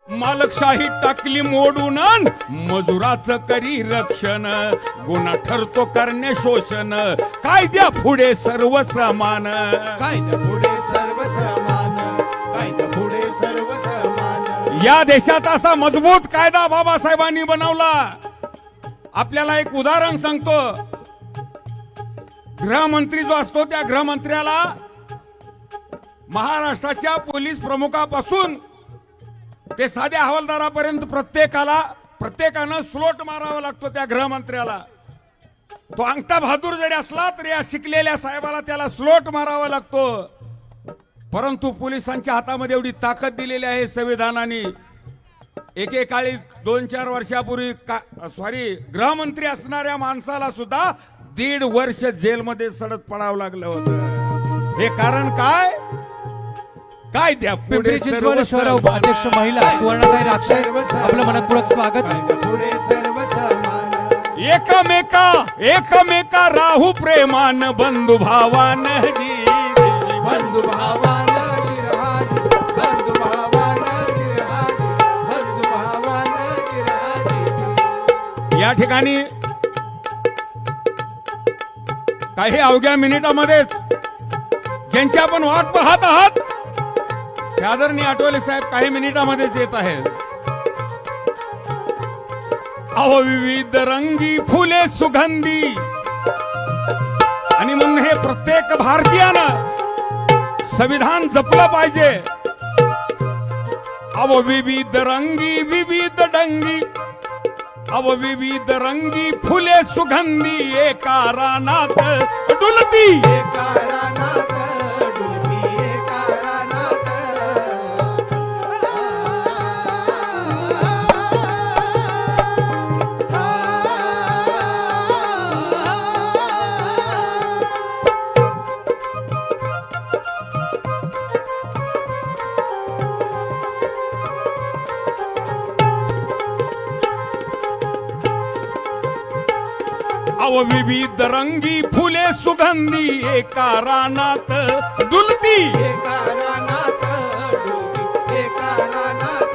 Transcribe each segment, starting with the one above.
मालकशाही टाकली मोडून मजुराचं करी रक्षण गुन्हा ठरतो करणे शोषण कायद्या पुढे सर्व समान कायद्या पुढे सर्व समान कायद्या पुढे सर्व समान या देशात असा मजबूत कायदा बाबासाहेबांनी बनवला। आपल्याला एक उदाहरण सांगतो। गृहमंत्री जो असतो त्या गृहमंत्र्याला महाराष्ट्राच्या पोलीस प्रमुखापासून ते साध्या हवालदारापर्यंत प्रत्येकानं स्लोट मारावा लागतो त्या गृहमंत्र्याला। तो अंगठा बहादूर जरी असला तरी या शिकलेल्या साहेबाला त्याला स्लोट मारावा लागतो। परंतु पोलिसांच्या हातामध्ये एवढी ताकद दिलेली आहे संविधानाने। एकेकाळी 2-4 वर्षापूर्वी गृहमंत्री असणाऱ्या माणसाला सुद्धा 1.5 वर्ष जेलमध्ये सडत पडावं लागलं होतं। हे कारण काय? कायद्या पिंपरी चिंचवड शहर उपाध्यक्ष महिला सुवर्णाताई राक्षे आपलं मनपूर्वक स्वागत। कायद्या पुढे सर्व समान एकमेका राहू प्रेमान बंधु भावान बंधु भावान गिरहाजी बंधु भावान गिरहाजी बंधु भावान गिरहाजी। या ठिकाणी काही अवघ्या मिनिटामध्येच ज्यांची आपण वाट पाहत आहात ते आदरणीय आठवले साहेब काही मिनिटामध्येच येत आहेत। अहो विविध रंगी फुले सुगंधी आणि म्हणून हे प्रत्येक भारतीयानं संविधान जपलं पाहिजे। अहो विविध रंगी विविध डंगी अव विविध रंगी फुले सुगंधी एका रानात डुलती एका रानात डुलती एका रानात अव विविध रंगी फुले सुगंधी एका रानात डुलती एका रानात डुलती एका रानात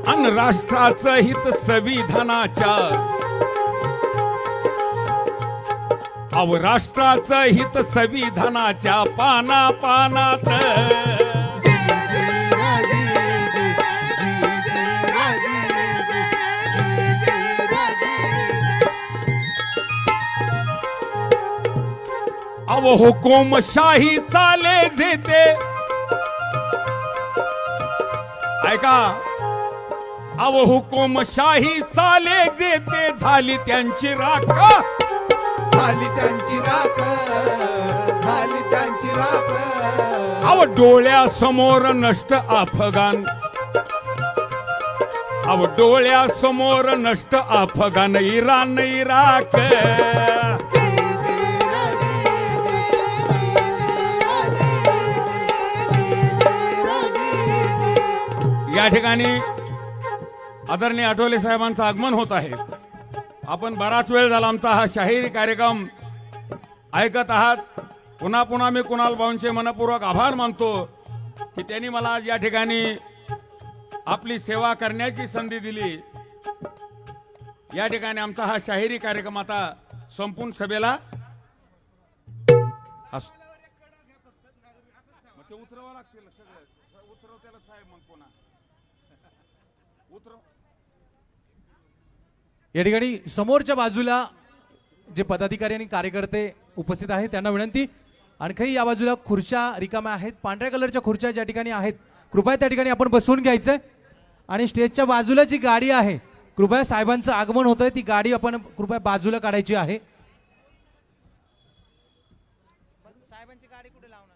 अन राष्ट्राचं हित संविधानाच्या अव राष्ट्राचं हित संविधानाच्या पाना पानात अव हुकुमशाही चाले जेते ऐका अव हुकुमशाही चाले जेते झाली त्यांची राख झाली त्यांची राख झाली त्यांची राख अव डोळ्यासमोर नष्ट अफगाण अव डोळ्यासमोर नष्ट अफगाण इराण इराक या ठिकाणी आदरणीय आठवले साहेबांचं आगमन होत आहे। आपण बराच वेळ झाला आमचा हा शाहिरी कार्यक्रम ऐकत आहात। पुन्हा पुन्हा मी कुणाल भाऊंचे मनपूर्वक आभार मानतो की त्यांनी मला आज या ठिकाणी आपली सेवा करण्याची संधी दिली। या ठिकाणी आमचा हा शाहिरी कार्यक्रम आता संपूर्ण सभेला उतरवा लागतील सगळं उतरवतेला साहेब मग पुन्हा या ठिकाणी समोरच्या बाजूला जे पदाधिकारी आणि कार्यकर्ते उपस्थित आहेत त्यांना विनंती, आणखी या बाजूला खुर्च्या रिकाम्या आहेत, पांढऱ्या कलरच्या खुर्च्या ज्या ठिकाणी आहेत कृपया त्या ठिकाणी आपण बसवून घ्यायचंय। आणि स्टेजच्या बाजूला जी गाडी आहे कृपया साहेबांचं आगमन होत आहे ती गाडी आपण कृपया बाजूला काढायची आहे। साहेबांची गाडी कुठे लावणार?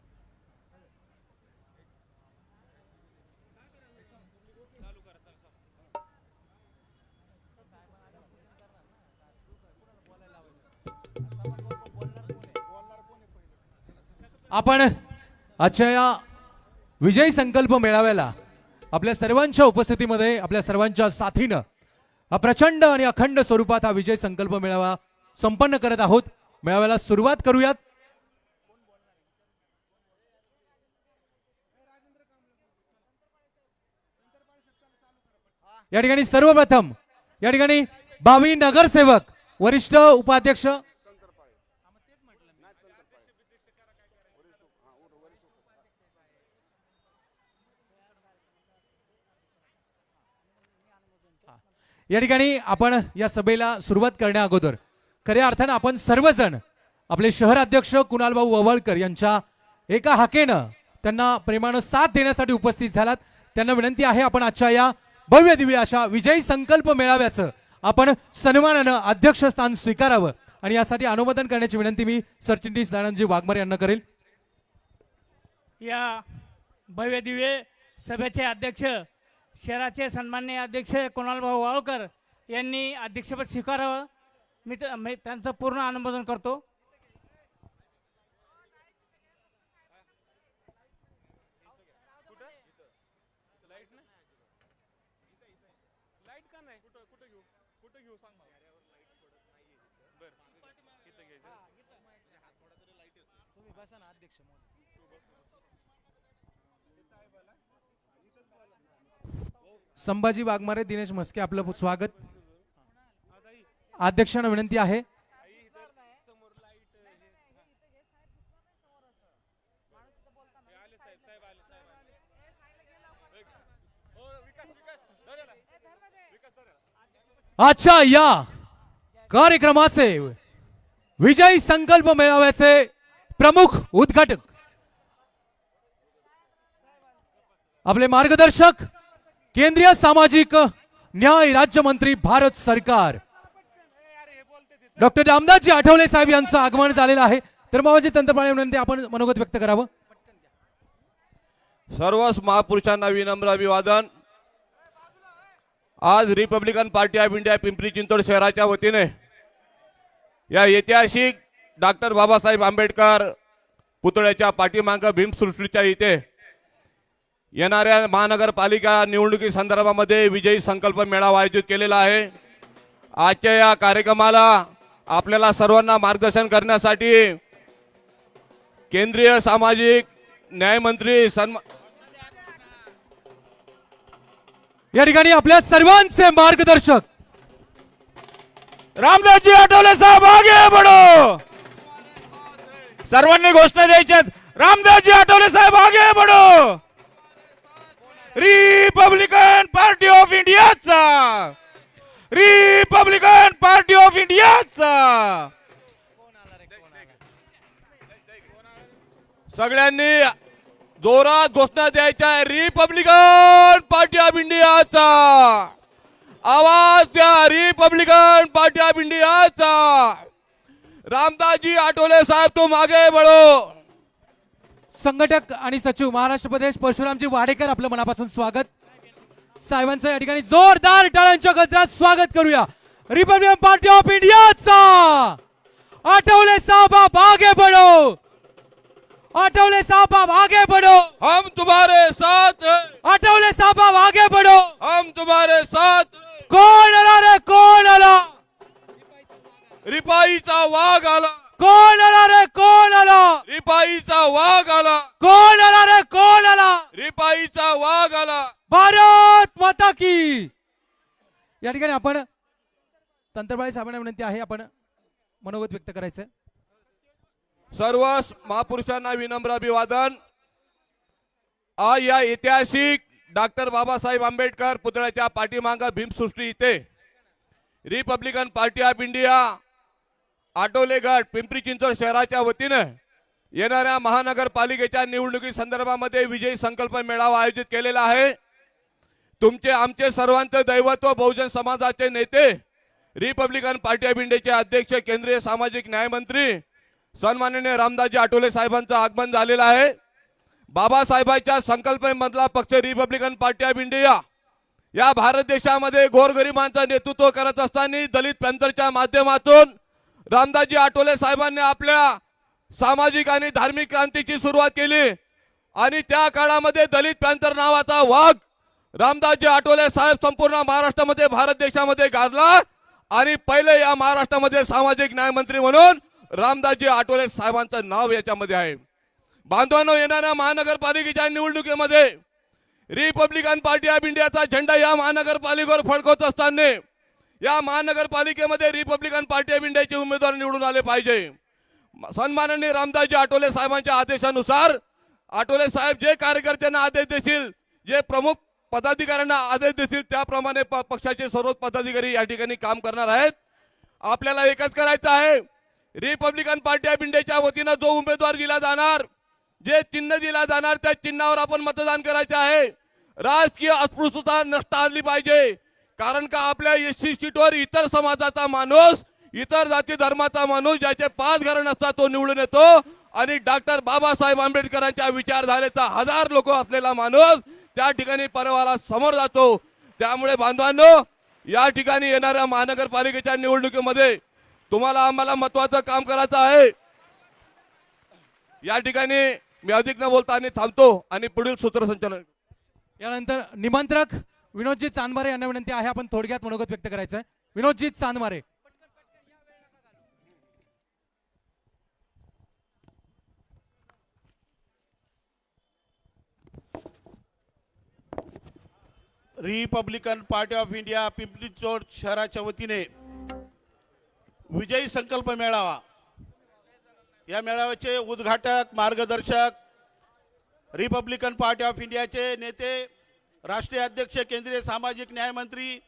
आपण आजच्या या विजय संकल्प मेळाव्याला आपल्या सर्वांच्या उपस्थितीमध्ये आपल्या सर्वांच्या साथीनं हा प्रचंड आणि अखंड स्वरूपात हा विजय संकल्प मेळावा संपन्न करत आहोत। मेळाव्याला सुरुवात करूयात। या ठिकाणी सर्वप्रथम या ठिकाणी 22 नगरसेवक वरिष्ठ उपाध्यक्ष या ठिकाणी आपण या सभेला सुरुवात करण्या अगोदर खऱ्या अर्थानं आपण सर्वजण आपले शहर अध्यक्ष कुणाल भाऊ ववळकर यांच्या एका हाकेनं त्यांना प्रेमानं साथ देण्यासाठी उपस्थित झालात. त्यांना विनंती आहे आपण आजच्या या भव्य दिव्य अशा विजयी संकल्प मेळाव्याचं आपण सन्मानानं अध्यक्षस्थान स्वीकारावं आणि यासाठी अनुमोदन करण्याची विनंती मी सरचिटणीस दानंदजी वाघमारे यांना करेल. या भव्य दिव्य सभेचे अध्यक्ष शहराचे सन्माननीय अध्यक्ष कुणालभाऊ वाळकर यांनी अध्यक्षपद स्वीकारावं. मी त्यांचं पूर्ण अनुमोदन करतो. संभाजी वाघमारे, दिनेश म्हस्के आपलं स्वागत. अध्यक्षांना विनंती आहे आजच्या या कार्यक्रमाचे विजयी संकल्प मेळाव्याचे प्रमुख उद्घाटक आपले मार्गदर्शक केंद्रीय सामाजिक न्याय राज्यमंत्री भारत सरकार डॉक्टर रामदासजी आठवले साहेब यांचं आगमन झालेलं आहे. तर मावजी तंत्रप्राणी विनंती आपण मनोगत व्यक्त करावं. सर्वच महापुरुषांना विनम्र अभिवादन. आज Republican Party of India Pimpri Chinchwad शहराच्या वतीने या ऐतिहासिक डॉक्टर बाबासाहेब आंबेडकर पुतळ्याच्या पाठीमागं भीमसृष्टीच्या इथे येणाऱ्या महानगरपालिका निवडणुकी संदर्भामध्ये विजयी संकल्प मेळावा आयोजित केलेला आहे. आजच्या या कार्यक्रमाला आपल्याला सर्वांना मार्गदर्शन करण्यासाठी केंद्रीय सामाजिक न्यायमंत्री या ठिकाणी आपल्या सर्वांचे मार्गदर्शक रामदासजी आठवले साहेब आगे बढो. सर्वांनी घोषणा द्यायच्यात. रामदासजी आठवले साहेब आगे बढो. रिपब्लिकन पार्टी ऑफ इंडियाचा रिपब्लिकन पार्टी ऑफ इंडियाचा सगळ्यांनी जोरात घोषणा द्यायच्या आहे. रिपब्लिकन पार्टी ऑफ इंडियाचा आवाज द्या. रिपब्लिकन पार्टी ऑफ इंडियाचा. रामदासजी आठवले साहेब तुम आगे बढ़ो. संघटक आणि सचिव महाराष्ट्र प्रदेश परशुरामजी वाडेकर आपलं मनापासून स्वागत. साहेबांचं या ठिकाणी जोरदार टाळ्यांच्या गजरात स्वागत करूया. रिपब्लिकन पार्टी ऑफ इंडियाचा आठवले साहब आप आगे बढ़ो. आठवले साहब आप आगे बढ़ो. हम तुम्हारे साथ हैं. आठवले साहब आप आगे बढ़ो. हम तुम्हारे साथ हैं. कोण आला रे कोण आला. रिपाईचा वाघ आला. कोण आला रे कोण आला. रिपाईचा वाघ आला. कोण आला रे कोण आला. रिपाईचा वाघ आला. भारत माता की. या ठिकाणी आपण तंत्रबाळी साहेबांना विनंती आहे आपण मनोगत व्यक्त करायचं. सर्व महापुरुषांना विनम्र अभिवादन. आज या ऐतिहासिक डॉक्टर बाबासाहेब आंबेडकर पुतळ्याच्या पाठीमागं भीमसृष्टी इथे रिपब्लिकन पार्टी ऑफ इंडिया आटोले गट पिंपरी चिंचवड शहराच्या वतीने येणाऱ्या महानगरपालिकेच्या निवडणुकी संदर्भामध्ये विजयी संकल्प मेळावा आयोजित केलेला आहे. तुमचे आमचे सर्वांचे दैवत्व बहुजन समाजाचे नेते रिपब्लिकन पार्टी ऑफ इंडियाचे अध्यक्ष केंद्रीय सामाजिक न्याय मंत्री सन्माननीय रामदासजी आठवले साहेबांचं आगमन झालेलं आहे. बाबासाहेबांच्या संकल्पमधला पक्ष रिपब्लिकन पार्टी ऑफ इंडिया या भारत देशामध्ये गोरगरिबांचं नेतृत्व करत असताना दलित पॅंथरच्या माध्यमातून रामदासजी आठवले साहेबांनी आपल्या सामाजिक आणि धार्मिक क्रांतीची सुरुवात केली आणि त्या काळामध्ये दलित पॅंथर नावाचा वाघ रामदासजी आठवले साहेब संपूर्ण महाराष्ट्रामध्ये भारत देशामध्ये गाजला आणि पहिले या महाराष्ट्रामध्ये सामाजिक न्याय मंत्री म्हणून रामदासजी आठवले साहेबांचं नाव याच्यामध्ये आहे. बांधवांनो, येणाऱ्या महानगरपालिकेच्या निवडणुकीमध्ये रिपब्लिकन पार्टी ऑफ इंडियाचा झेंडा या महानगरपालिकेवर फडकवत असताना या महानगरपालिकेमध्ये रिपब्लिकन पार्टी ऑफ इंडियाचे उमेदवार निवडून आले पाहिजे। सन्माननीय रामदासजी आठवले साहेबांच्या आदेशानुसार आठवले साहेब जे कार्यकर्त्यांना आदेश देतील, जे प्रमुख पदाधिकाऱ्यांना आदेश देतील त्याप्रमाणे पक्षाचे सर्व पदाधिकारी या ठिकाणी काम करणार आहेत। आपल्याला एकच करायचं आहे, रिपब्लिकन पार्टी ऑफ इंडियाच्या वतीनं जो उमेदवार दिला जाणार, जे चिन्ह दिला जाणार त्या चिन्हावर आपण मतदान करायचे आहे। राजकीय अस्पृश्यता नष्ट आणली पाहिजे, कारण का आपल्या एससी सीटवर इतर समाजाचा माणूस, इतर जाती धर्माचा माणूस ज्याचे 5 घरं नसतात तो निवडून येतो आणि डॉक्टर बाबासाहेब आंबेडकरांच्या विचारधारेचा 1000 लोक असलेला माणूस त्या ठिकाणी पर्वाला समोर जातो। त्यामुळे बांधवांनो, या ठिकाणी येणाऱ्या महानगरपालिकेच्या निवडणुकीमध्ये तुम्हाला आम्हाला महत्त्वाचं काम करायचं आहे। या ठिकाणी मी अधिक न बोलता आणि थांबतो आणि पुढील सूत्रसंचालन। यानंतर निमंत्रक विनोदजी चांदमारे यांना विनंती आहे, आपण थोडक्यात मनोगत व्यक्त करायचं आहे। Vinodji Chandmare. Republican Party of India Pimpri Chinchwad शहराच्या वतीने विजयी संकल्प मेळावा, या मेळाव्याचे उद्घाटक मार्गदर्शक रिपब्लिकन पार्टी ऑफ इंडियाचे नेते, राष्ट्रीय अध्यक्ष, केंद्रीय सामाजिक न्याय मंत्री,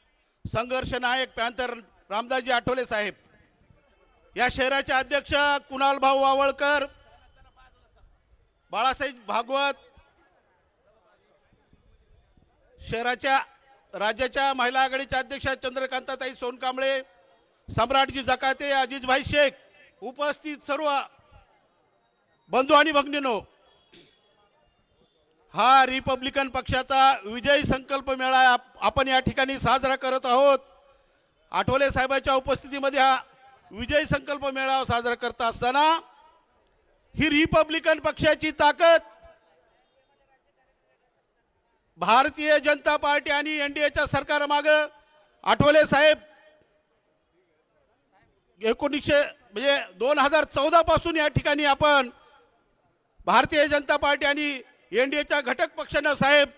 संघर्ष नायक पॅंथर रामदासजी आठवले साहेब, या शहराचे अध्यक्ष कुणाल भाऊ वावळकर, बाळासाहेब भागवत, शहराच्या राज्याच्या महिला आघाडीच्या अध्यक्षा चंद्रकांताताई सोनकांबळे, सम्राटजी जकाते, अजीजभाई शेख, उपस्थित सर्व बंधू आणि भगिनींनो, हा रिपब्लिकन पक्षाचा विजयी संकल्प मेळावा आपण या ठिकाणी साजरा करत आहोत। आठवले साहेबांच्या उपस्थितीमध्ये हा विजयी संकल्प मेळावा साजरा करत असताना ही रिपब्लिकन पक्षाची ताकद भारतीय जनता पार्टी आणि एनडीएच्या सरकारमागे आठवले साहेब 2014 पासून या ठिकाणी आपण भारतीय जनता पार्टी आणि एनडीएच्या घटक पक्षांना साहेब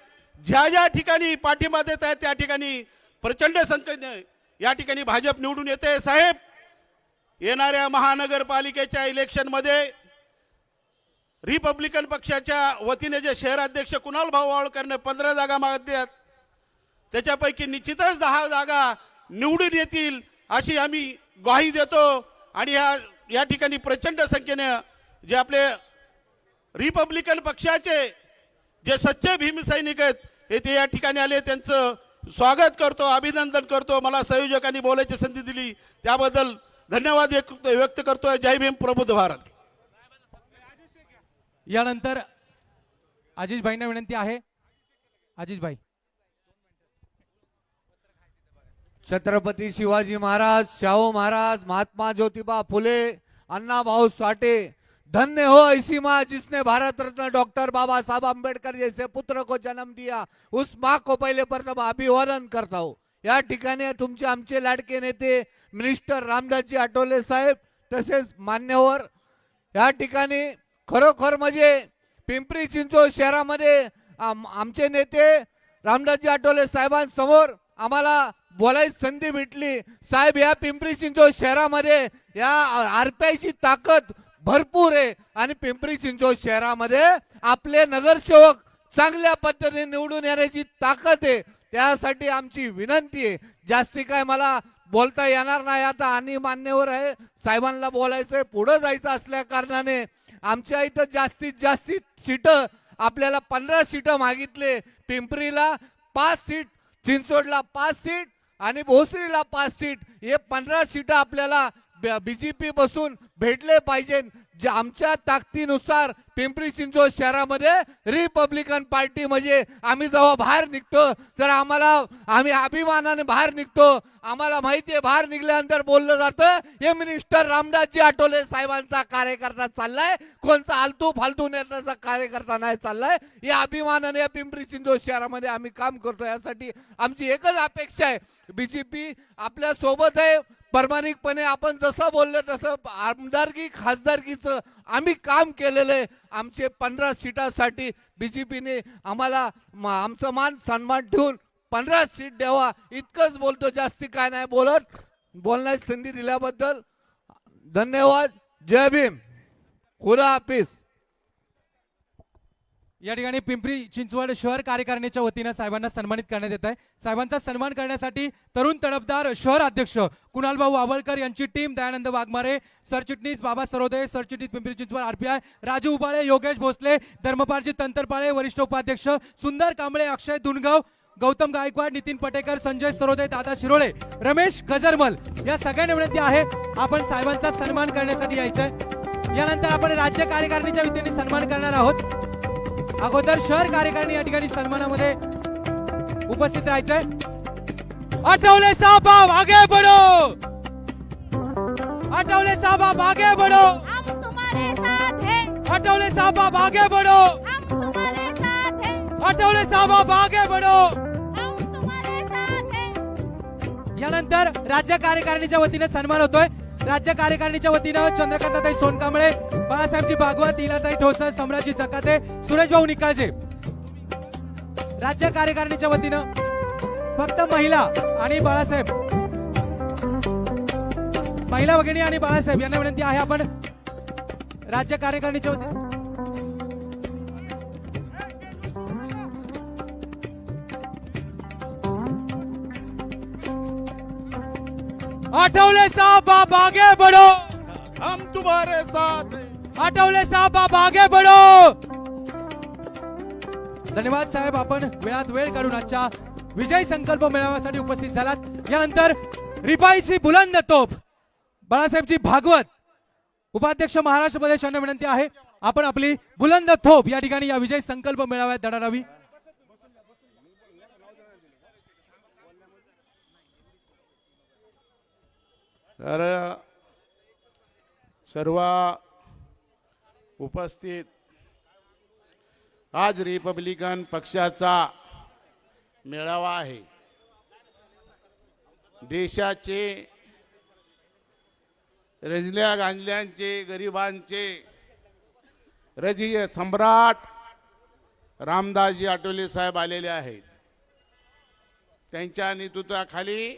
ज्या ज्या ठिकाणी पाठिंबा देत आहेत त्या ठिकाणी प्रचंड संख्येने या ठिकाणी भाजप निवडून येते। साहेब, येणाऱ्या महानगरपालिकेच्या इलेक्शनमध्ये रिपब्लिकन पक्षाच्या वतीने जे शहराध्यक्ष कुणाल भाऊ वावळकरने 15 जागा मागितल्यात, त्याच्यापैकी निश्चितच 10 जागा निवडून येतील अशी आम्ही ग्वाही देतो। आणि या ठिकाणी प्रचंड संख्येने जे आपले रिपब्लिकन पक्षाचे जे सच्चे भीमसैनिक आहेत ते या ठिकाणी आले, त्यांचं स्वागत करतो, अभिनंदन करतो। मला संयोजकांनी बोलायची संधी दिली त्याबद्दल धन्यवाद व्यक्त करतोय। जय भीम, प्रबुद्ध भारत। यानंतर आजीज भाईंना विनंती आहे, आजीज भाई। छत्रपती शिवाजी महाराज, शाहू महाराज, महात्मा ज्योतिबा फुले, अन्ना भाऊ साठे, धन्य हो ऐसी माँ जिसने भारत रत्न डॉक्टर बाबा साहब अम्बेडकर जैसे पुत्र को जन्म दिया, उस माँ को पहले प्रथम अभिवादन करता हूँ। या ठिकाणी तुमचे आमचे लाडके नेते मिनिस्टर रामदासजी आठवले साहेब, तसेच मान्यवर या ठिकाणी खरोखर म्हणजे पिंपरी चिंचवड शहरामध्ये आमचे नेते रामदासजी आठवले साहेबांसमोर आम्हाला बोलायची संधी भेटली। साहेब, या पिंपरी चिंचवड शहरामध्ये या आरपीआयची ताकद भरपूर आहे आणि पिंपरी चिंचवड शहरामध्ये आपले नगरसेवक चांगल्या पद्धतीने निवडून येण्याची ताकद आहे। त्यासाठी आमची विनंती आहे, जास्ती काय मला बोलता येणार नाही आता, आणि मान्यवर आहे साहेबांना बोलायचंय, पुढे जायचं असल्या कारणाने आमच्या इथं जास्तीत जास्त सीट आपल्याला 15 सीट मागितले। पिंपरीला 5 सीट, चिंचवडला 5 सीट आणि भोसरीला 5 सीट, हे 15 सीट आपल्याला बीजेपी बसून भेटले पाहिजे। जे आमच्या ताकदीनुसार पिंपरी चिंचवड शहरामध्ये रिपब्लिकन पार्टी म्हणजे आम्ही जेव्हा बाहेर निघतो तर आम्ही अभिमानाने बाहेर निघतो। आम्हाला माहिती आहे बाहेर निघल्यानंतर बोललं जातं हे मिनिस्टर रामदासजी आठवले साहेबांचा कार्यकर्ता चाललाय, कोणता आलतू फालतू नेत्याचा कार्यकर्ता नाही चाललाय। या अभिमानाने या पिंपरी चिंचवड शहरामध्ये आम्ही काम करतो। यासाठी आमची एकच अपेक्षा आहे, बीजेपी आपल्या सोबत आहे प्रामाणिकपणे आपण जसं बोललं तसं आमदारकी खासदारकीचं आम्ही काम केलेलं आहे. आमचे 15 सीटासाठी बीजेपीने आम्हाला आमचं मान सन्मान ठेवून 15 सीट द्यावा इतकंच बोलतो. जास्ती काय नाही बोलत. बोलण्याची संधी दिल्याबद्दल धन्यवाद. जय भीम. खुदा हाफिज. या ठिकाणी पिंपरी चिंचवड शहर कार्यकारिणीच्या वतीनं साहेबांना सन्मानित करण्यात येत आहे. साहेबांचा सन्मान करण्यासाठी तरुण तडफदार शहर अध्यक्ष कुणालभाऊ आवळकर यांची टीम, दयानंद वाघमारे, सरचिटणीस बाबा सरोदे, सरचिटणीस पिंपरी चिंचवड RPI राजू उबाळे, योगेश भोसले, धर्मपालजी तंतरपाळे, वरिष्ठ उपाध्यक्ष सुंदर कांबळे, अक्षय दुनगाव, गौतम गायकवाड, नितीन पटेकर, संजय सरोदे, दादा शिरोळे, रमेश गजरमल या सगळ्यांना विनंती आहे आपण साहेबांचा सन्मान करण्यासाठी यायचंय. यानंतर आपण राज्य कार्यकारिणीच्या वतीने सन्मान करणार आहोत. अगोदर शहर कार्यकारिणी या ठिकाणी सन्मानामध्ये उपस्थित राहायचंय. आठवले साहब आप आगे बढ़ो. आठवले साहब आप आगे बढ़ो. हम तुम्हारे साथ हैं. आठवले साहब आप आगे बढ़ो. हम तुम्हारे साथ हैं. आठवले साहब आप आगे बढ़ो. हम तुम्हारे साथ हैं. यानंतर राज्य कार्यकारिणीच्या वतीने सन्मान होतोय. राज्य कार्यकारिणीच्या वतीनं चंद्रकांताताई सोनकांबळे, बाळासाहेबजी भागवत, इलाताई ठोसर, सम्राजी जकाते, सुरेशभाऊ निकाळजे. राज्य कार्यकारिणीच्या वतीनं फक्त महिला आणि बाळासाहेब, महिला भगिनी आणि बाळासाहेब यांना विनंती आहे आपण राज्य कार्यकारिणीच्या वतीने आठवले साहब आप आगे बढ़ो. हम तुम्हारे साथ हैं. आठवले साहब आप आगे बढ़ो. धन्यवाद साहेब, आपण वेळात वेळ काढून आजच्या विजय संकल्प मेळाव्यासाठी उपस्थित झालात. यानंतर रिपाईची बुलंद तोफ बाळासाहेबजी भागवत, उपाध्यक्ष महाराष्ट्र प्रदेश यांना विनंती आहे आपण आपली बुलंद तोफ या ठिकाणी या विजय संकल्प मेळाव्यात धडाडावी. तर सर्व उपस्थित आज रिपब्लिकन पक्षाचा मेळावा आहे. देशाचे रजल्या गांजल्यांचे, गरिबांचे रजीय सम्राट रामदासजी आठवले साहेब आलेले आहेत. त्यांच्या नेतृत्वाखाली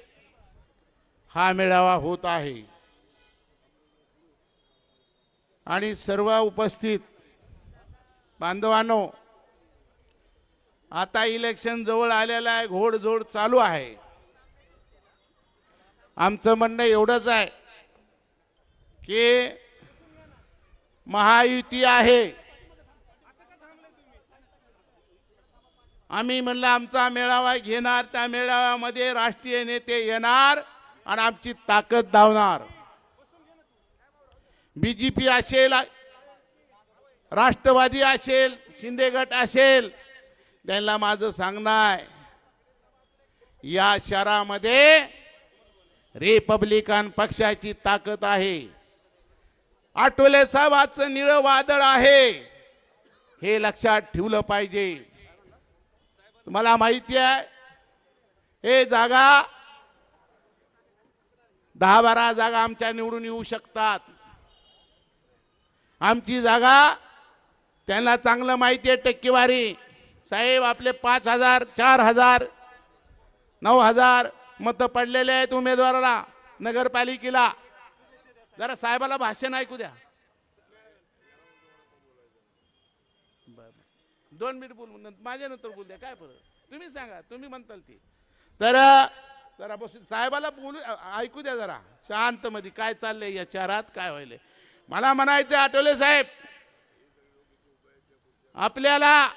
हा मेळावा होत आहे आणि सर्व उपस्थित बांधवांनो, आता इलेक्शन जवळ आलेलं आहे, घोडजोड चालू आहे. आमचं म्हणणं एवढंच आहे की महायुती आहे. आम्ही म्हणलं आमचा मेळावा घेणार, त्या मेळाव्यामध्ये राष्ट्रीय नेते येणार आणि आमची ताकद दावणार. बीजेपी असेल, राष्ट्रवादी असेल, शिंदे गट असेल, त्यांना माझं सांगणं आहे या शहरामध्ये रिपब्लिकन पक्षाची ताकद आहे. आठवले साहेबांचं निळं वादळ आहे, हे लक्षात ठेवलं पाहिजे. तुम्हाला माहिती आहे हे जागा 10-12 जागा आमच्या निवडून येऊ शकतात. आमची जागा त्यांना चांगलं माहिती आहे. टक्केवारी साहेब आपले 5,000, 4,000, 9,000 मतं पडलेले आहेत उमेदवाराला नगरपालिकेला. जरा साहेबाला भाषण ऐकू द्या. 2 मिनिट बोल, माझ्या नंतर बोल द्या. काय फरक, तुम्ही सांगा, तुम्ही म्हणताल ती. तर जरा बसून साहेबाला बोलू ऐकू द्या जरा शांत मध्ये. काय चाललंय या शहरात, काय व्हायलंय मला म्हणायचं. आठवले साहेब, आपल्याला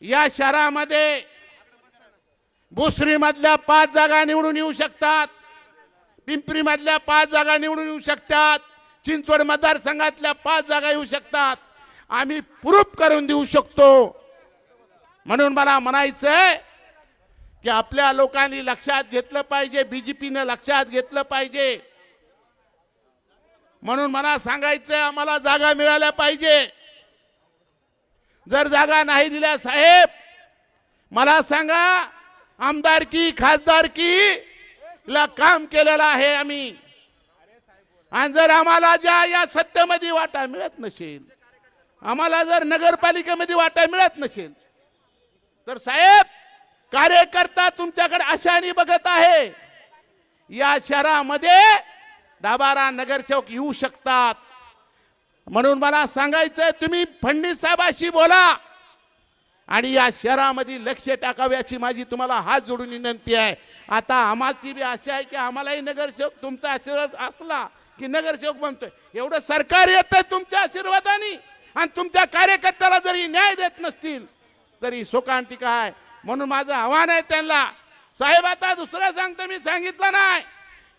या शहरामध्ये भोसरी मधल्या 5 जागा निवडून येऊ शकतात, पिंपरी मधल्या 5 जागा निवडून येऊ शकतात, चिंचवड मतदारसंघातल्या 5 जागा येऊ शकतात. आम्ही प्रूफ करून देऊ शकतो. म्हणून मला म्हणायचंय की आपल्या लोकांनी लक्षात घेतलं पाहिजे, बीजेपीने लक्षात घेतलं पाहिजे. म्हणून मला सांगायचंय आम्हाला जागा मिळाल्या पाहिजे. जर जागा नाही दिल्या साहेब, मला सांगा, आमदारकी खासदारकी ला काम केलेलं आहे आम्ही. आणि जर आम्हाला ज्या या सत्तेमध्ये वाटा मिळत नसेल, आम्हाला जर नगरपालिकेमध्ये वाटा मिळत नसेल, तर साहेब कार्यकर्ता तुमच्याकडे आशाने बघत आहे. या शहरामध्ये 10-12 नगरसेवक येऊ शकतात. म्हणून मला सांगायचंय, तुम्ही फडणवीस साहेबाशी बोला आणि या शहरामध्ये लक्ष टाकावे अशी माझी तुम्हाला हात जोडून विनंती आहे. आता आम्हाची बी आशा आहे की आम्हालाही नगरसेवक तुमचा आशीर्वाद असला की नगरसेवक बनतोय. एवढं सरकार येतंय तुमच्या आशीर्वादाने आणि तुमच्या कार्यकर्त्याला जरी न्याय देत नसतील तरी शोकांतिका आहे. म्हणून माझं आव्हान आहे त्यांना, साहेब आता दुसरं सांगतो, मी सांगितलं नाही,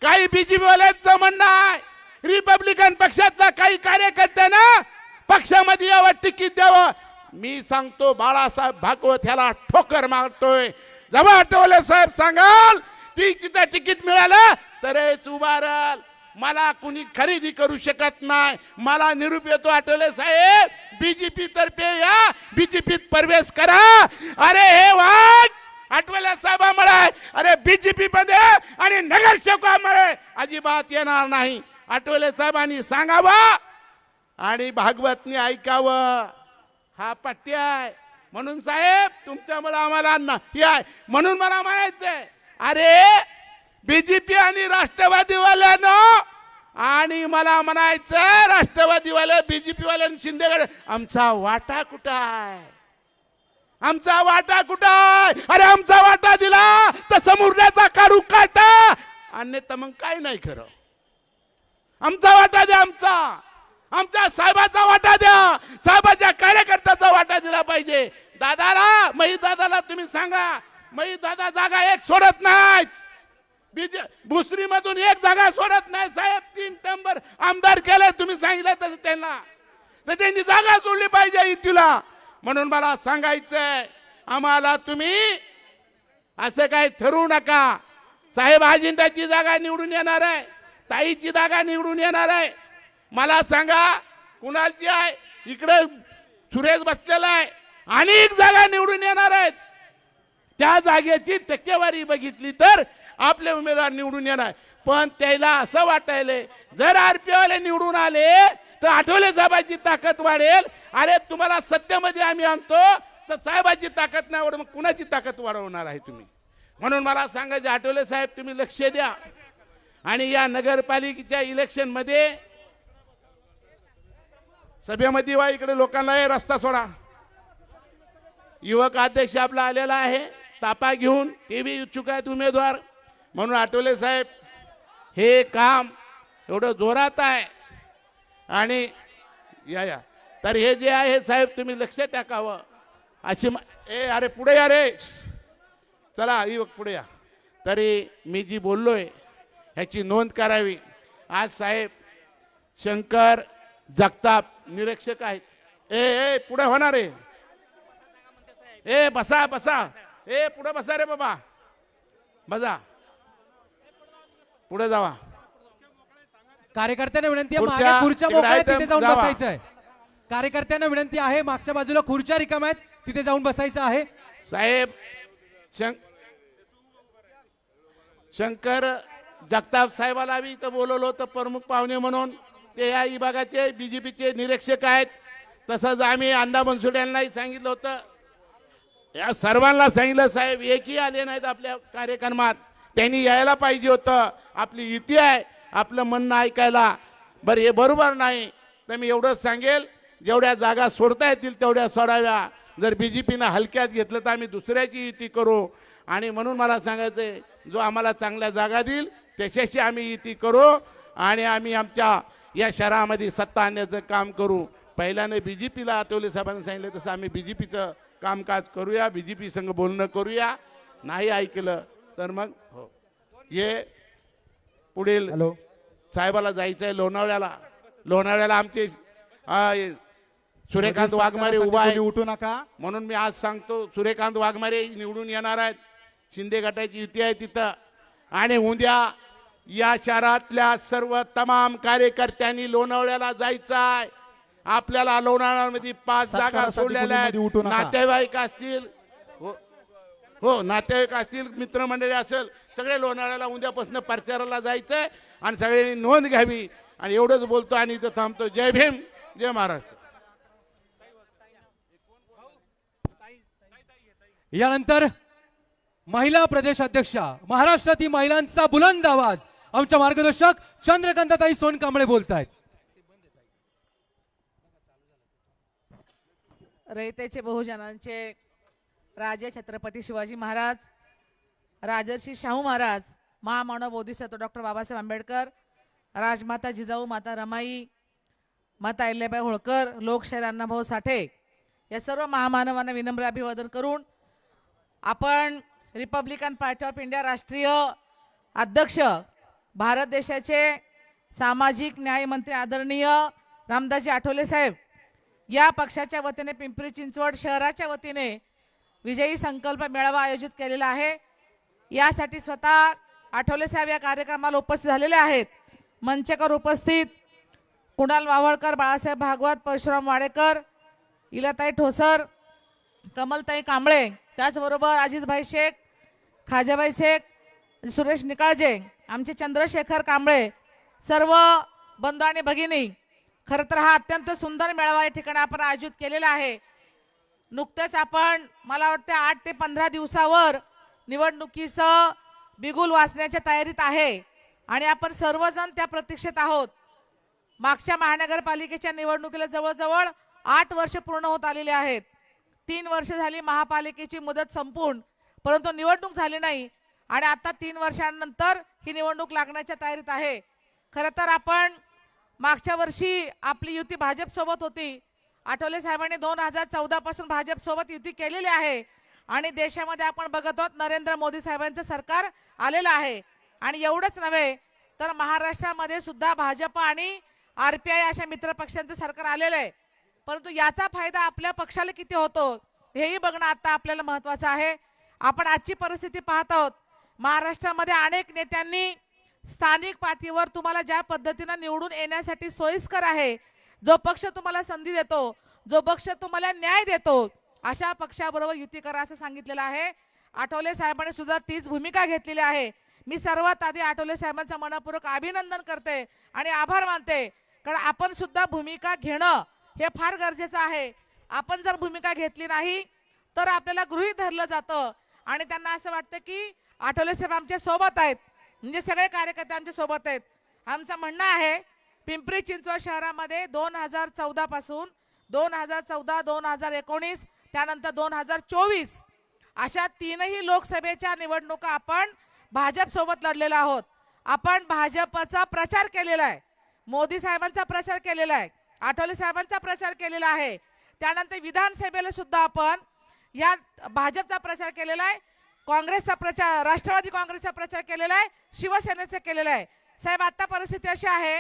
काही बीजेपी वाल्यांचं म्हणणं आहे रिपब्लिकन पक्षातला काही कार्यकर्त्यांना पक्षामध्ये यावं, तिकीट द्यावं. मी सांगतो बाळासाहेब भागवत ह्याला ठोकर मारतोय. जेव्हा आठवले साहेब सांगाल ती तिथं तिकीट मिळालं तरच उभारल. मला कुणी खरेदी करू शकत नाही. मला निरूप येतो आठवले साहेब, बीजेपी तर्फे या, बीजेपीत प्रवेश करा. अरे हे वाघ आठवले साहेबांमुळे, अरे बीजेपी मध्ये आणि नगरसेवकामुळे अजिबात येणार नाही. आठवले साहेबांनी सांगावं आणि भागवतनी ऐकावं. हा पट्टी आहे. म्हणून साहेब तुमच्यामुळे आम्हाला हे आहे. म्हणून मला म्हणायचंय, अरे बीजेपी आणि राष्ट्रवादीवाल्यानं, आणि मला म्हणायचं राष्ट्रवादीवाले बीजेपी वाल्यानं शिंदेकडे, आमचा वाटा कुठं आहे? आमचा वाटा कुठं आहे? अरे आमचा वाटा दिला तर समुद्राचा काढू काटा, अन्यथा मग काय नाही खरं. आमचा वाटा द्या, आमच्या साहेबाचा वाटा द्या, साहेबाच्या कार्यकर्त्याचा वाटा दिला पाहिजे. दादाला, मही दादाला तुम्ही सांगा, मही दादा जागा एक सोडत नाहीत. भुसरी मधून एक जागा सोडत नाही साहेब. 3 टंबर आमदार केले, तुम्ही सांगितलं तसं त्यांना, तर त्यांनी जागा सोडली पाहिजे इथला. म्हणून मला सांगायचंय, आम्हाला तुम्ही असं काही ठरवू नका. साहेब अजिंठाची जागा निवडून येणार आहे, ताईची जागा निवडून येणार आहे. मला सांगा कुणाची आहे? इकडे सुरेश बसलेला आहे, अनेक जागा निवडून येणार आहेत. त्या जागेची टक्केवारी बघितली तर आपले उमेदवार निवडून येणार. पण त्याला असं वाटायले जर आरपीआय वाले निवडून आले तर आठवले साहेबांची ताकद वाढेल. अरे तुम्हाला सत्तेमध्ये आम्ही आणतो तर साहेबांची ताकद नाही वाढ, मग कुणाची ताकद वाढवणार आहे तुम्ही? म्हणून मला सांगायचं, आठवले साहेब तुम्ही लक्ष द्या आणि या नगरपालिकेच्या इलेक्शन मध्ये सभेमध्ये वा इकडे लोकांना हे रस्ता सोडा. युवक अध्यक्ष आपला आलेला आहे तापा घेऊन, ते बी इच्छुक आहेत उमेदवार. म्हणून आठवले साहेब हे काम एवढं जोरात आहे आणि या तर हे जे आहे साहेब तुम्ही लक्ष टाकावं अशी अरे पुढे या रे, चला युवक पुढे या. तरी मी जी बोललोय ह्याची नोंद करावी. आज साहेब शंकर जगताप निरीक्षक आहेत. ए पुढे होणार आहे, ए बसा बसा, ए पुढे बसा रे बाबा, बसा पुढे जावा. कार्यकर्त्यांना विनंती आहे, खुर्च्या मागे खुर्च्या तिकडे मोकळ्या आहेत, आहेत, तिथे जाऊन जावा. बसायचं आहे. कार्यकर्त्यांना विनंती आहे, मागच्या बाजूला खुर्च्या रिकाम्या आहेत, तिथे जाऊन बसायचं आहे. साहेब शंकर जगताप साहेबाला बी इथं बोलवलं होतं प्रमुख पाहुणे म्हणून. ते या विभागाचे बीजेपीचे निरीक्षक आहेत. तसंच आम्ही अण्णा बनसोडे यांनाही सांगितलं होतं. या सर्वांना सांगितलं साहेब, एकही आले नाहीत आपल्या कार्यक्रमात. त्यांनी यायला पाहिजे होतं. आपली युती आहे, आपलं म्हणणं ऐकायला. बरं हे बरोबर नाही. तर मी एवढंच सांगेल, जेवढ्या जागा सोडता येतील तेवढ्या सोडाव्या. जर बीजेपीनं हलक्यात घेतलं तर आम्ही दुसऱ्याची युती करू. आणि म्हणून मला सांगायचंय, जो आम्हाला चांगल्या जागा देईल त्याच्याशी आम्ही युती करू आणि आम्ही आमच्या या शहरामध्ये सत्ता आणण्याचं काम करू. पहिल्याने बीजेपीला आठवले साहेबांनी सांगितलं तसं आम्ही बीजेपीचं कामकाज करूया, बीजेपी संघ बोलणं करूया. नाही ऐकलं तर मग हो ये पुढील साहेबाला जायचं आहे लोणावळ्याला. लोणावळ्याला आमचे सूर्यकांत वाघमारे उभा आहे, उठू नका. म्हणून मी आज सांगतो सूर्यकांत वाघमारे निवडून येणार आहेत. शिंदे गटाची युती आहे तिथं. आणि उद्या या शहरातल्या सर्व तमाम कार्यकर्त्यांनी लोणावळ्याला जायचं आहे. आपल्याला लोणावळ्यामध्ये 5 जागा सोडलेल्या आहेत. नातेवाईक असतील, हो नातेवाईक असतील, मित्रमंडळी असेल, सगळे लोणावळ्याला उद्यापासून प्रचाराला जायचंय आणि सगळ्यांनी नोंद घ्यावी. आणि एवढंच बोलतो आणि इथं थांबतो. जय भीम, जय महाराष्ट्र. यानंतर महिला प्रदेश अध्यक्षा, महाराष्ट्रातील महिलांचा बुलंद आवाज, आमच्या मार्गदर्शक चंद्रकांताताई सोनकांबळे बोलत आहेत. रयतेचे बहुजनांचे राजे छत्रपती शिवाजी महाराज, राजर्षी शाहू महाराज, महामानव बोधिसत्व डॉक्टर बाबासाहेब आंबेडकर, राजमाता जिजाऊ माता रमाई, माता अहिल्याबाई होळकर, लोकशाहीर अण्णाभाऊ साठे या सर्व महामानवांना विनम्र अभिवादन करून आपण रिपब्लिकन पार्टी ऑफ इंडिया राष्ट्रीय अध्यक्ष, भारत देशाचे सामाजिक न्याय मंत्री आदरणीय रामदासजी आठवले साहेब या पक्षाच्या वतीने पिंपरी चिंचवड शहराच्या वतीने विजयी संकल्प मेळावा आयोजित केलेला आहे. यासाठी स्वतः आठवले साहेब या कार्यक्रमाला उपस्थित झालेले आहेत. मंचकर उपस्थित कुणाल वावळकर, बाळासाहेब भागवत, परशुराम वाडेकर, इलाताई ठोसर, कमलताई कांबळे, त्याचबरोबर अजिजभाई शेख, खाजाबाई शेख, सुरेश निकाळजे, आमचे चंद्रशेखर कांबळे, सर्व बंधू आणि भगिनी, खरं तर हा अत्यंत सुंदर मेळावा या ठिकाणी आपण आयोजित केलेला आहे. नुकतेच आपण मला वाटते 8 ते 15 दिवसावर निवडणुकीचं बिगुल वाचण्याच्या तयारीत आहे आणि आपण सर्वजण त्या प्रतीक्षेत आहोत. मागच्या महानगरपालिकेच्या निवडणुकीला जवळजवळ 8 वर्ष पूर्ण होत आलेली आहेत. 3 वर्ष झाली महापालिकेची मुदत संपून, परंतु निवडणूक झाली नाही आणि आता 3 वर्षांनंतर ही निवडणूक लागण्याच्या तयारीत आहे. खरं तर आपण मागच्या वर्षी आपली युती भाजप सोबत होती. आठवले साहेबांनी 2014 पासून भाजप सोबत युती केलेली आहे आणि देशामध्ये आपण बघत आहोत नरेंद्र मोदी साहेबांचं सरकार आलेलं आहे. आणि एवढंच नव्हे तर महाराष्ट्रामध्ये सुद्धा भाजप आणि RPI अशा मित्र पक्षांचं सरकार आलेलं आहे. परंतु याचा फायदा आपल्या पक्षाला किती होतो हेही बघणं आता आपल्याला महत्त्वाचं आहे. आपण आजची परिस्थिती पाहत आहोत. महाराष्ट्रामध्ये अनेक नेत्यांनी स्थानिक पातळीवर तुम्हाला ज्या पद्धतीनं निवडून येण्यासाठी सोयीस्कर आहे, जो पक्ष तुम्हाला संधी देतो, जो पक्ष तुम्हाला न्याय देतो, अशा पक्षाबरोबर युती करा असं सांगितलेलं आहे. आठवले साहेबांनी सुद्धा तीच भूमिका घेतलेली आहे. मी सर्वात आधी आठवले साहेबांचं मनपूर्वक अभिनंदन करते आणि आभार मानते, कारण आपण सुद्धा भूमिका घेणं हे फार गरजेचं आहे. आपण जर भूमिका घेतली नाही तर आपल्याला गृहीत धरलं जातं आणि त्यांना असं वाटतं की आठवले साहेब आमच्या सोबत आहेत, म्हणजे सगळे कार्यकर्ते आमच्या सोबत आहेत. आमचं म्हणणं आहे पिंपरी चिंचवड शहरामध्ये 2014 पासून 2014, 2019 त्यानंतर 2024 अशा 3ही लोकसभेच्या निवडणुका आपण भाजप सोबत लढलेलो आहोत. आपण भाजपचा प्रचार केलेला आहे, मोदी साहेबांचा प्रचार केलेला आहे, आठवले साहेबांचा प्रचार केलेला आहे. त्यानंतर विधानसभेला सुद्धा आपण या भाजपचा प्रचार केलेला आहे, काँग्रेसचा प्रचार, राष्ट्रवादी काँग्रेसचा प्रचार केलेला आहे, शिवसेनेचा केलेला आहे. साहेब आता परिस्थिती अशी आहे,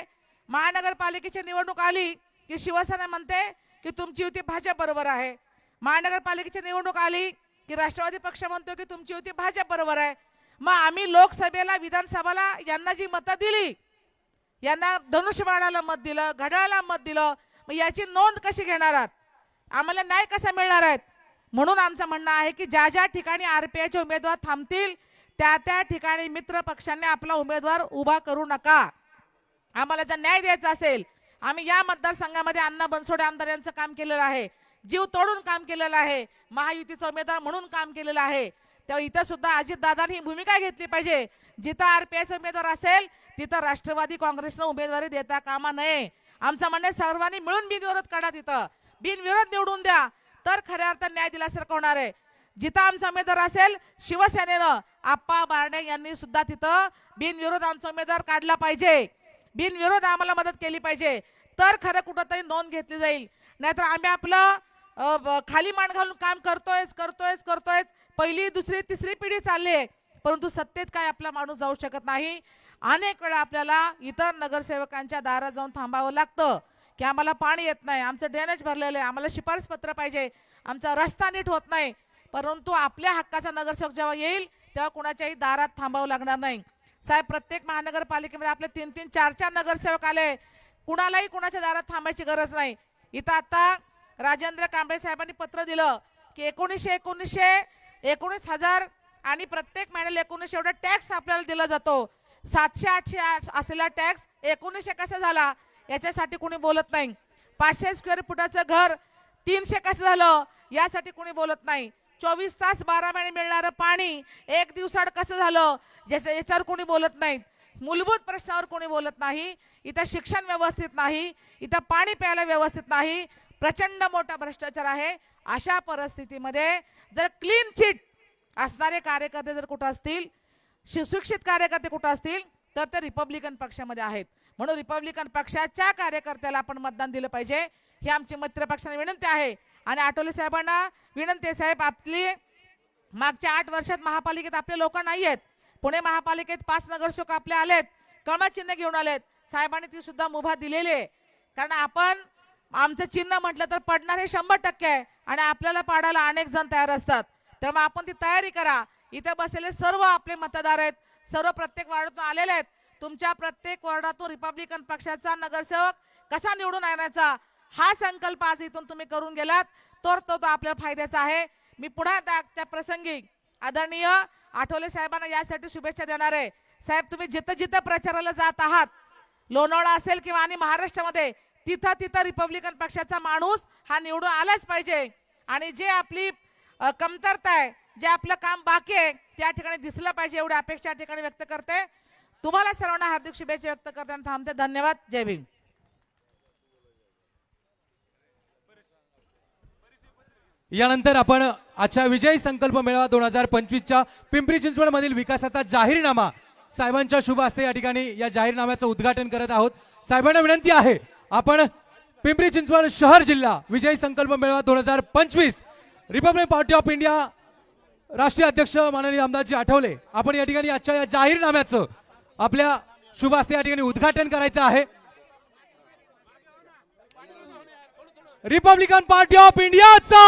महानगरपालिकेची निवडणूक आली की शिवसेना म्हणते की तुमची युती भाजप बरोबर आहे. महानगरपालिकेची निवडणूक आली की राष्ट्रवादी पक्ष म्हणतो की तुमची युती भाजप बरोबर आहे. मग आम्ही लोकसभेला, विधानसभेला यांना जी मतं दिली, यांना धनुष्यबाणाला मत दिलं, घड्याळाला मत दिलं, मग याची नोंद कशी घेणार आहात, आम्हाला न्याय कसा मिळणार आहेत. म्हणून आमचं म्हणणं आहे की ज्या ज्या ठिकाणी RPIचे उमेदवार थांबतील त्या त्या ठिकाणी मित्र पक्षांनी आपला उमेदवार उभा करू नका. आम्हाला जर न्याय द्यायचा असेल, आम्ही या मतदारसंघामध्ये अण्णा बनसोडे आमदार यांचं काम केलेलं आहे, जीव तोडून काम केलेलं आहे, महायुतीचा उमेदवार म्हणून काम केलेलं आहे. तेव्हा इथं सुद्धा अजितदादांनी ही भूमिका घेतली पाहिजे. जिथं RPIचा उमेदवार असेल तिथं राष्ट्रवादी काँग्रेसनं उमेदवारी देता कामा नये. आमचं म्हणणं सर्वांनी मिळून बिनविरोध काढा, तिथं बिनविरोध निवडून द्या, तर खऱ्या अर्थाने न्याय दिल्यासारखं होणार आहे. जिथं आमचा उमेदवार असेल शिवसेनेनं आप्पा बारणे यांनी सुद्धा तिथं बिनविरोध आमचा उमेदवार काढला पाहिजे, बिनविरोध आम्हाला मदत केली पाहिजे, तर खरं कुठंतरी नोंद घेतली जाईल. नाहीतर आम्ही आपलं खाली मान घालून काम करतोय, पहिली, दुसरी, तिसरी पिढी चालली आहे, परंतु सत्तेत काय आपला माणूस जाऊ शकत नाही. अनेक वेळा आपल्याला इतर नगरसेवकांच्या दारात जाऊन थांबावं लागतं की आम्हाला पाणी येत नाही, आमचं ड्रेनेज भरलेलं आहे, आम्हाला शिफारस पत्र पाहिजे, आमचा रस्ता नीट होत नाही. परंतु आपल्या हक्काचा नगरसेवक जेव्हा येईल तेव्हा कुणाच्याही दारात थांबावं लागणार नाही. साहेब, प्रत्येक महानगरपालिकेमध्ये आपले 3-3, 4-4 नगरसेवक आले, कुणालाही कुणाच्या दारात थांबायची गरज नाही. इथं आता राजेंद्र कांबळे साहेबांनी पत्र दिलं की 19,000 आणि प्रत्येक महिन्याला 1900 एवढा टॅक्स आपल्याला दिला जातो. 700-800 असलेला टॅक्स 1900 कसा झाला याच्यासाठी कोणी बोलत नाही. 500 स्क्वेअर फुटाचं घर 300 कसं झालं यासाठी कोणी बोलत नाही. 24 तास 12 महिने मिळणारं पाणी 1 दिवसाआड कसं झालं याच्यावर कोणी बोलत नाहीत. मूलभूत प्रश्नावर कोणी बोलत नाही. इथं शिक्षण व्यवस्थित नाही, इथं पाणी प्यायला व्यवस्थित नाही, प्रचंड मोठा भ्रष्टाचार आहे. अशा परिस्थितीमध्ये जर क्लीन चिट असणारे कार्यकर्ते जर कुठं असतील, सुशिक्षित कार्यकर्ते कुठं असतील तर ते रिपब्लिकन पक्षामध्ये आहेत. म्हणून रिपब्लिकन पक्षाच्या कार्यकर्त्याला आपण मतदान दिलं पाहिजे ही आमची मित्र पक्षाने विनंती आहे. आणि आठवले साहेबांना विनंती आहे, साहेब आपली मागच्या 8 वर्षात महापालिकेत आपले लोक नाही आहेत. पुणे महापालिकेत 5 नगरसेवक आपले आलेत, कळमा चिन्ह घेऊन आलेत. साहेबांनी ती सुद्धा मुभा दिलेली आहे. कारण आपण आमचं चिन्ह म्हटलं तर पडणार हे 100% आहे आणि आपल्याला पाडायला अनेक जण तयार असतात. त्यामुळे आपण ती तयारी करा. इथे बसलेले सर्व आपले मतदार आहेत, सर्व प्रत्येक वार्डातून आलेले आहेत. तुमच्या प्रत्येक वार्डातून रिपब्लिकन पक्षाचा नगरसेवक कसा निवडून आणायचा हा संकल्प आज इथून तुम्ही करून गेलात तर तो आपल्याला फायद्याचा आहे. मी पुन्हा त्या प्रसंगी आदरणीय आठवले साहेबांना यासाठी शुभेच्छा देणार आहे. साहेब तुम्ही जिथं जिथं प्रचाराला जात आहात, लोणावळा असेल किंवा आणि महाराष्ट्रामध्ये, तिथं तिथं रिपब्लिकन पक्षाचा माणूस हा निवडून आलाच पाहिजे. आणि जे आपली कमतरता आहे, जे आपलं काम बाकी आहे त्या ठिकाणी दिसलं पाहिजे एवढी अपेक्षा या ठिकाणी व्यक्त करते. तुम्हाला सर्वांना हार्दिक शुभेच्छा व्यक्त करताना थांबते. धन्यवाद. जय भीम. यानंतर आपण आजच्या विजयी संकल्प मेळावा 2025च्या पिंपरी चिंचवड मधील विकासाचा जाहीरनामा साहेबांच्या शुभ हस्ते या ठिकाणी या जाहीरनाम्याचं उद्घाटन करत आहोत. साहेबांना विनंती आहे आपण पिंपरी चिंचवड शहर जिल्हा विजयी संकल्प मेळावा 2025 रिपब्लिक पार्टी ऑफ इंडिया राष्ट्रीय अध्यक्ष माननीय रामदासजी आठवले आपण या ठिकाणी आजच्या या जाहीरनाम्याचं आपल्या शुभ हस्ते या ठिकाणी उद्घाटन करायचं आहे. रिपब्लिकन पार्टी ऑफ इंडियाचा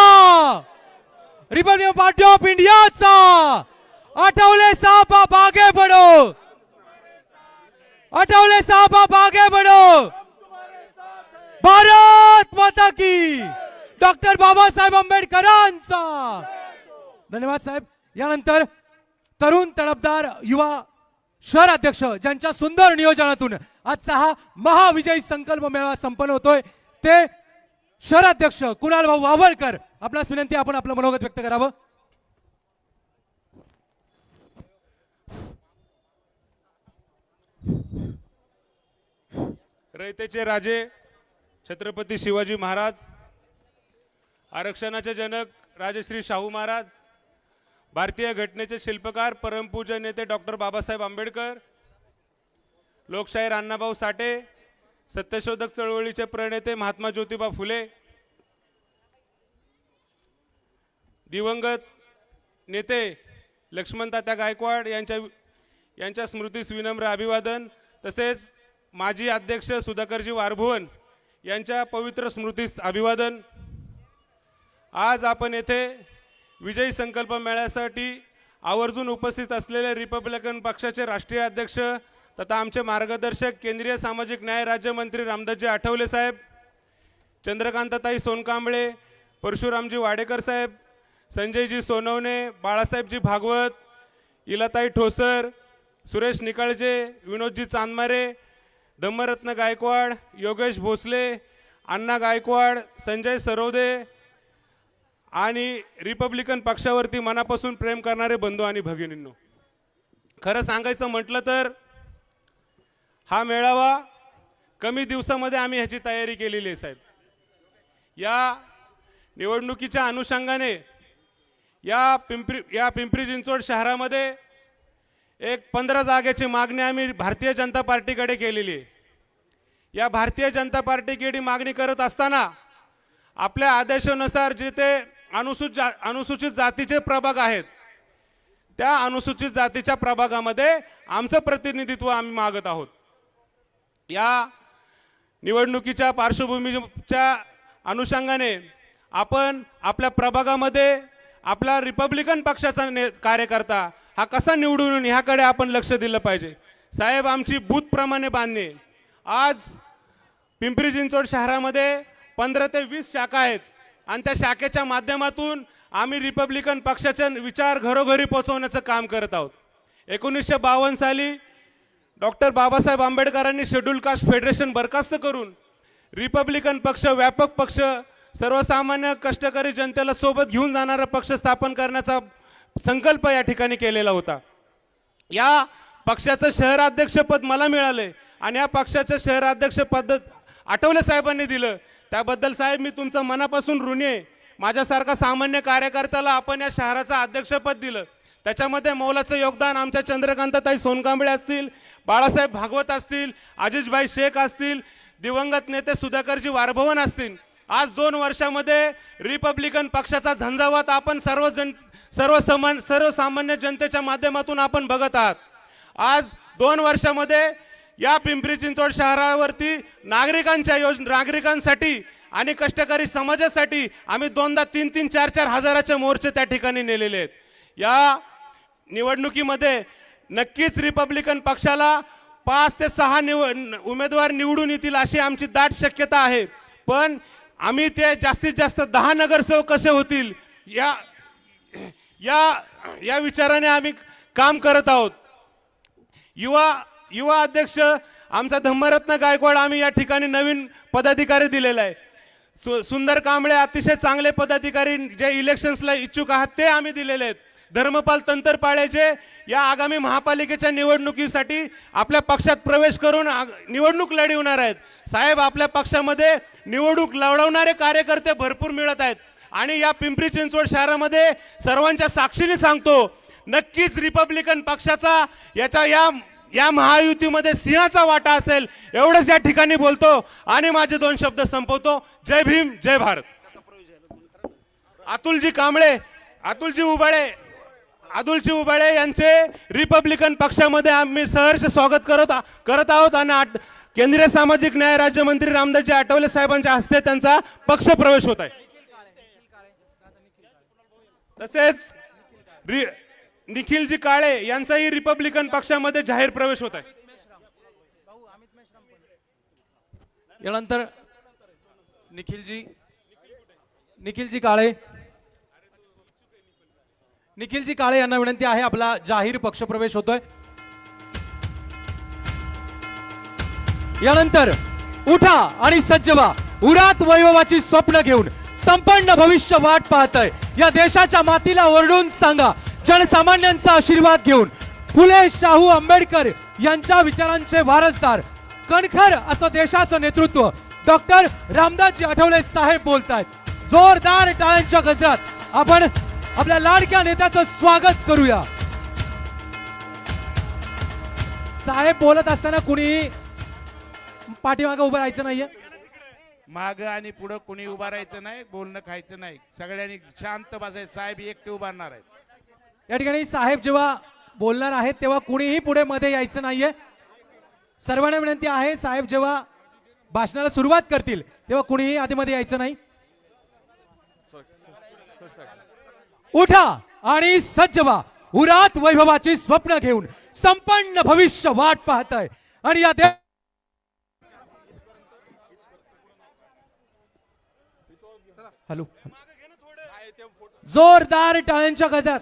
आठवले साहब आप आगे बढ़ो, आठवले साहब आप आगे बढ़ो. भारत माता की, डॉक्टर बाबासाहेब आंबेडकरांचा. धन्यवाद साहेब. यानंतर तरुण तडफदार युवा शहर अध्यक्ष ज्यांच्या सुंदर नियोजनातून आजचा हा महाविजयी संकल्प मेळावा संपन्न होतोय ते शहर अध्यक्ष कुणाल भाऊ वावळकर. आपणास विनंती आपण आपलं मनोगत व्यक्त करावं. रयतेचे राजे छत्रपती शिवाजी महाराज, आरक्षणाचे जनक राजश्री शाहू महाराज, भारतीय घटनेचे शिल्पकार परमपूज्य नेते डॉक्टर बाबासाहेब आंबेडकर, लोकशाहीर अण्णाभाऊ साठे, सत्यशोधक चळवळीचे प्रणेते महात्मा ज्योतिबा फुले, दिवंगत नेते लक्ष्मणतात्या गायकवाड यांच्या स्मृतीस विनम्र अभिवादन. तसेच माजी अध्यक्ष सुधाकरजी वारभुवन यांच्या पवित्र स्मृतीस अभिवादन. आज आपण येथे विजयी संकल्प मेळ्यासाठी आवर्जून उपस्थित असलेले रिपब्लिकन पक्षाचे राष्ट्रीय अध्यक्ष तथा आमचे मार्गदर्शक केंद्रीय सामाजिक न्याय राज्यमंत्री रामदासजी आठवले साहेब, चंद्रकांतताई सोनकांबळे, परशुरामजी वाडेकर साहेब, संजयजी सोनवणे, बाळासाहेबजी भागवत, इलाताई ठोसर, सुरेश निकाळजे, विनोदजी चांदमारे, धम्मरत्न गायकवाड, योगेश भोसले, अण्णा गायकवाड, संजय सरोदे आणि रिपब्लिकन पक्षावरती मनापासून प्रेम करणारे बंधू आणि भगिनींनो, खरं सांगायचं म्हटलं तर हा मेळावा कमी दिवसामध्ये आम्ही ह्याची तयारी केलेली आहे साहेब. या निवडणुकीच्या अनुषंगाने या पिंपरी चिंचवड शहरामध्ये एक 15 जागेची मागणी आम्ही भारतीय जनता पार्टीकडे केलेली आहे. या भारतीय जनता पार्टीकडे मागणी करत असताना आपल्या आदेशानुसार जिथे अनुसूचित जातीचे प्रभाग आहेत त्या अनुसूचित जातीच्या प्रभागामध्ये आमचं प्रतिनिधित्व आम्ही मागत आहोत. या निवडणुकीच्या पार्श्वभूमीच्या अनुषंगाने आपण आपल्या प्रभागामध्ये आपला रिपब्लिकन पक्षाचा कार्यकर्ता हा कसा निवडून येईल ह्याकडे आपण लक्ष दिलं पाहिजे. साहेब आमची बूथप्रमाणे बांधणे. आज पिंपरी चिंचवड शहरामध्ये 15 ते 20 शाखा आहेत आणि त्या शाखेच्या माध्यमातून आम्ही रिपब्लिकन पक्षाचे विचार घरोघरी पोहोचवण्याचं काम करत आहोत. 1952 साली डॉक्टर बाबासाहेब आंबेडकरांनी शेड्यूल कास्ट फेडरेशन बरखास्त करून रिपब्लिकन पक्ष, व्यापक पक्ष, सर्वसामान्य कष्टकरी जनतेला सोबत घेऊन जाणारा पक्ष स्थापन करण्याचा संकल्प या ठिकाणी केलेला होता. या पक्षाचं शहराध्यक्षपद मला मिळाले आणि या पक्षाचं शहराध्यक्षपद आठवले साहेबांनी दिलं. त्याबद्दल साहेब मी तुमचं मनापासून ऋणी आहे. माझ्यासारखा सामान्य कार्यकर्त्याला आपण या शहराचं अध्यक्षपद दिलं, त्याच्यामध्ये मौलाचं योगदान आमच्या चंद्रकांतताई सोनकांबळे असतील, बाळासाहेब भागवत असतील, आजिजभाई शेख असतील, दिवंगत नेते सुधाकरजी वारभवन असतील. आज 2 वर्षामध्ये रिपब्लिकन पक्षाचा झंझावात आपण सर्वसामान्य जनतेच्या माध्यमातून आपण बघत आहात. आज 2 वर्षामध्ये या पिंपरी चिंचवड शहरावरती नागरिकांसाठी आणि कष्टकरी समाजासाठी आम्ही 2दा 3-3, 4-4 हजाराचे मोर्चे त्या ठिकाणी नेलेले आहेत. या निवडणुकीमध्ये नक्कीच रिपब्लिकन पक्षाला 5 ते 6 उमेदवार निवडून येतील अशी आमची दाट शक्यता आहे. पण आम्ही ते जास्तीत जास्त 10 नगरसेवक कसे होतील या विचाराने आम्ही काम करत आहोत. युवा अध्यक्ष आमचा धम्मरत्न गायकवाड आम्ही या ठिकाणी नवीन पदाधिकारी दिलेला आहे. सुंदर कांबळे अतिशय चांगले पदाधिकारी जे इलेक्शन्सला इच्छुक आहात ते आम्ही दिलेले आहेत. धर्मपाल तंत्रपाळे जे या आगामी महापालिकेच्या निवडणुकीसाठी आपल्या पक्षात प्रवेश करून निवडणूक लढवणार आहेत. साहेब, आपल्या पक्षामध्ये निवडणूक लढवणारे कार्यकर्ते भरपूर मिळत आहेत आणि या पिंपरी चिंचवड शहरामध्ये सर्वांच्या साक्षीने सांगतो, नक्कीच रिपब्लिकन पक्षाचा या महायुतीमध्ये सिंहाचा वाटा असेल. एवढंच या ठिकाणी बोलतो आणि माझे 2 शब्द संपवतो. जय भीम, जय भारत. अतुलजी उबाळे यांचे रिपब्लिकन पक्षामध्ये आम्ही सहर्ष स्वागत करत आहोत आणि केंद्रीय सामाजिक न्याय राज्यमंत्री रामदासजी आठवले साहेबांच्या हस्ते त्यांचा पक्ष प्रवेश होत आहे. तसेच निखिलजी काळे यांचाही रिपब्लिकन पक्षामध्ये जाहीर प्रवेश होत आहे. यानंतर निखिलजी काळे यांना विनंती आहे, आपला जाहीर पक्षप्रवेश होतोय. यानंतर उठा आणि सज्ज व्हा, उरात वैभवाची स्वप्न घेऊन संपन्न भविष्य वाट पाहतय. या देशाच्या मातीला ओरडून सांगा, जनसामान्यांचा आशीर्वाद घेऊन फुले शाहू आंबेडकर यांच्या विचारांचे वारसदार कणखर असं देशाचं नेतृत्व डॉक्टर रामदासजी आठवले साहेब बोलतायत. जोरदार टाळ्यांच्या गजरात आपण आपल्या लाडक्या नेत्याचं स्वागत करूया. साहेब बोलत असताना कुणी पाठीमागे उभं राहायचं नाहीये. माग आणि पुढे कुणी उभा राहायचं नाही, बोलणं खायचं नाही, सगळ्यांनी शांत बसायचं. साहेब एकटे उभारणार आहेत. या ठिकाणी साहेब जेव्हा बोलणार आहेत तेव्हा कुणीही पुढे मध्ये यायचं नाहीये. सर्वांना विनंती आहे, साहेब जेव्हा भाषणाला सुरुवात करतील तेव्हा कुणीही आतमध्ये यायचं नाही. उठा आणि सज्ज व्हा, उरात वैभवाची स्वप्न घेऊन संपन्न भविष्य वाट पाहताय आणि या हॅलो, जोरदार टाळ्यांच्या गजरात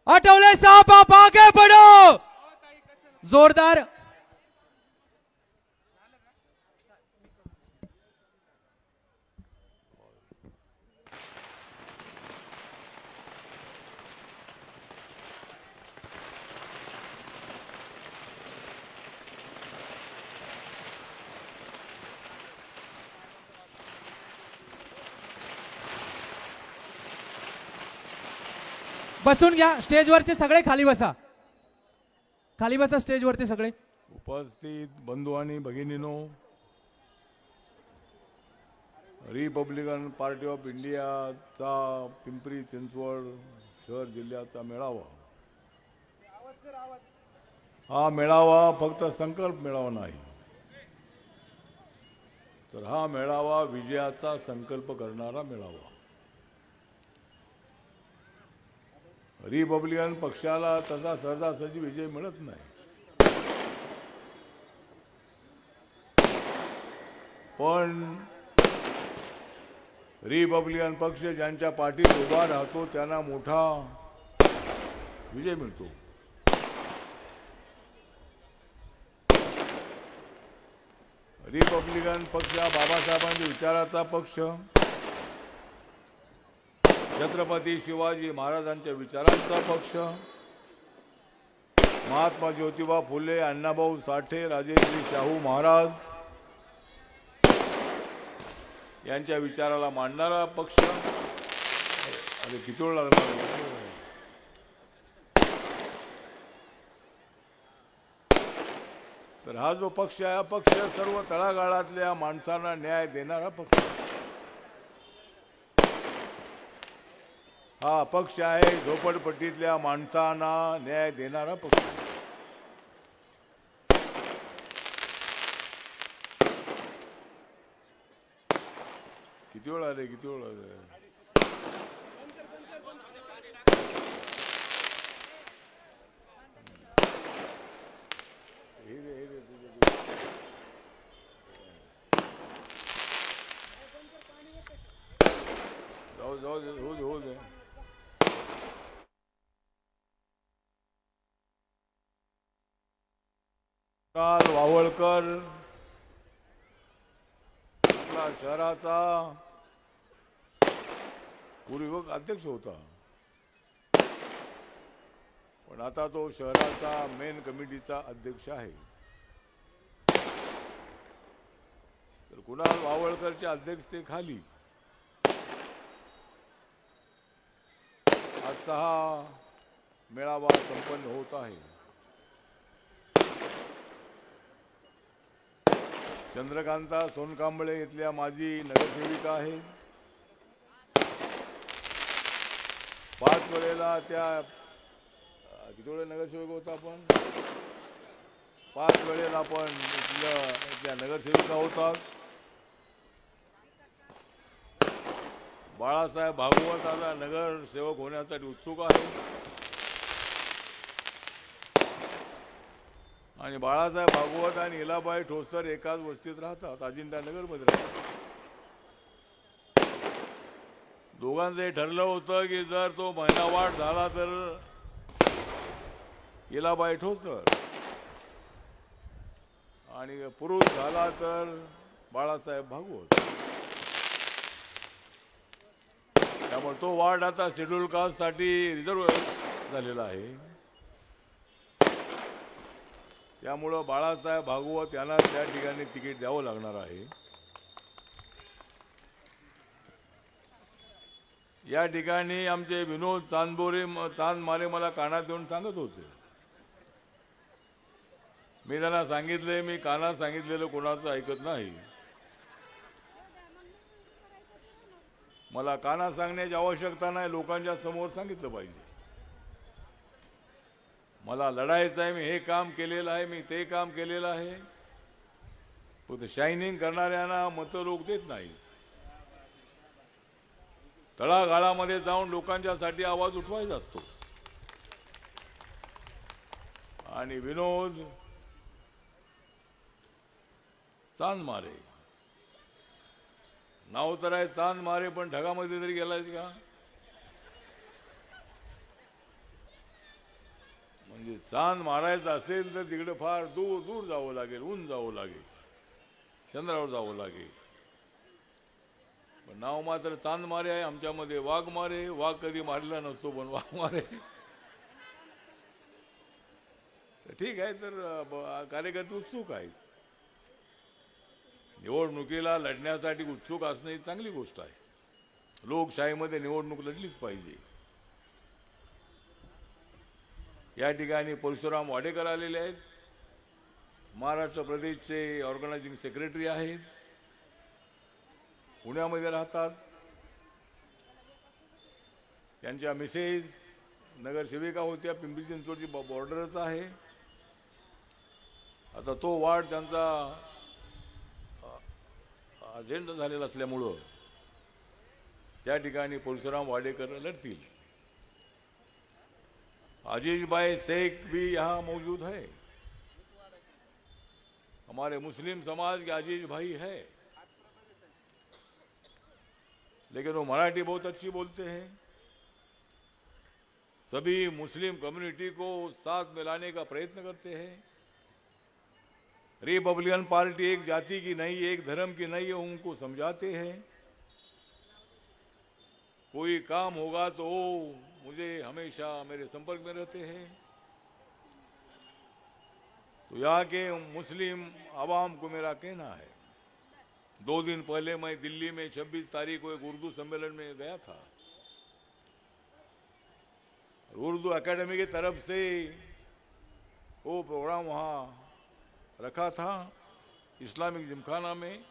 आठवले साहब आप आगे बढ़ो. जोरदार बसून घ्या. स्टेजवरचे सगळे खाली बसा, खाली बसा स्टेजवरचे सगळे. उपस्थित बंधू आणि भगिनीनो, रिपब्लिकन पार्टी ऑफ इंडियाचा पिंपरी चिंचवड शहर जिल्ह्याचा मेळावा, हा मेळावा फक्त संकल्प मेळावा नाही, तर हा मेळावा विजयाचा संकल्प करणारा मेळावा. रिपब्लिकन पक्षाला तसा सहजासहजी विजय मिळत नाही, पण रिपब्लिकन पक्ष ज्यांच्या पाठीत उभा राहतो त्यांना मोठा विजय मिळतो. रिपब्लिकन पक्ष हा बाबासाहेबांच्या विचाराचा पक्ष, छत्रपती शिवाजी महाराजांच्या विचारांचा पक्ष, महात्मा ज्योतिबा फुले, अण्णाभाऊ साठे, राजेश्री शाहू महाराज यांच्या विचाराला मांडणारा पक्ष. अरे किती वेळ लागणार. तर हा जो पक्ष आहे, हा पक्ष सर्व तळागाळातल्या माणसांना न्याय देणारा पक्ष. हा पक्ष आहे झोपडपट्टीतल्या माणसांना न्याय देणारा पक्ष. किती वेळ आले, किती वेळ आले. जाऊ जाऊ दे, होऊ दे, होऊ दे. काल वावळकर आपला शहराचा पूर्वीक अध्यक्ष होता, पण आता तो शहराचा मेन कमिटीचा अध्यक्ष आहे. तर कुणाल वावळकरच्या अध्यक्षतेखाली आजचा हा मेळावा संपन्न होत आहे. चंद्रकांता सोनकांबळे इथल्या माजी नगरसेविका आहेत. 5 वेळेला त्या किती वेळेला नगरसेवक होता आपण, 5 वेळेला आपण इथल्या नगरसेविका होतात. बाळासाहेब भागवत आता नगरसेवक होण्यासाठी उत्सुक आहे. आणि बाळासाहेब भागवत आणि इलाबाई ठोसर एकाच वस्तीत राहतात, अजिंठा नगरमध्ये राहतात. दोघांचं हे ठरलं होतं की जर तो महिनावाढ झाला तर इलाबाई ठोसर आणि पुरुष झाला तर बाळासाहेब भागवत. त्यामुळे तो वार्ड आता शेड्यूल कास्टसाठी रिझर्व झालेला आहे. त्यामुळं बाळासाहेब भागवत यांना त्या ठिकाणी तिकीट द्यावं लागणार आहे. या ठिकाणी आमचे विनोद चांदमारे मला कानात देऊन सांगत होते. मी त्यांना सांगितले, मी कानात सांगितलेलं कोणाचं ऐकत नाही. मला कानात सांगण्याची आवश्यकता नाही, लोकांच्या समोर सांगितलं पाहिजे. मला लढायचं आहे, मी हे काम केलेलं आहे, मी ते काम केलेलं आहे. फक्त शायनिंग करणाऱ्यांना मतं लोक देत नाही. तळागाळामध्ये जाऊन लोकांच्यासाठी आवाज उठवायचा असतो. आणि विनोद चांदमारे नाव तर आहे चांदमारे, पण ढगामध्ये तरी गेलाय का? म्हणजे चांद मारायचं असेल तर तिकडे फार दूर दूर जावं लागेल, ऊन जावं लागेल, चंद्रावर जावं लागेल. पण नाव मात्र चांदमारे आहे. आमच्यामध्ये वाघमारे, वाघ कधी मारला नसतो पण वाघमारे. ठीक आहे, तर कार्यकर्ते उत्सुक आहेत. निवडणुकीला लढण्यासाठी उत्सुक असणं ही चांगली गोष्ट आहे. लोकशाहीमध्ये निवडणूक लढलीच पाहिजे. या ठिकाणी परशुराम वाडेकर आलेले आहेत, महाराष्ट्र प्रदेशचे ऑर्गनायझिंग सेक्रेटरी आहेत, पुण्यामध्ये राहतात. त्यांच्या मिसेस नगरसेविका होत्या, पिंपरी चिंचवडची बॉर्डरच आहे. आता तो वार्ड त्यांचा अजेंडा झालेला असल्यामुळं त्या ठिकाणी परशुराम वाडेकर लढतील. अजीज भाई शेख भी यहाँ मौजूद है. हमारे मुस्लिम समाज के अजीज भाई है, लेकिन वो मराठी बहुत अच्छी बोलते हैं। सभी मुस्लिम कम्युनिटी को साथ मिलाने का प्रयत्न करते हैं। रिपब्लिकन पार्टी एक जाति की नहीं, एक धर्म की नहीं है, उनको समझाते हैं। कोई काम होगा तो वो मुझे हमेशा मेरे संपर्क में रहते हैं। तो यहाँ के मुस्लिम आवाम को मेरा कहना है, 2 दिन पहले मैं दिल्ली में 26 तारीख को एक उर्दू सम्मेलन में गया था। उर्दू एकेडमी की तरफ से वो प्रोग्राम वहाँ रखा था इस्लामिक जिमखाना में।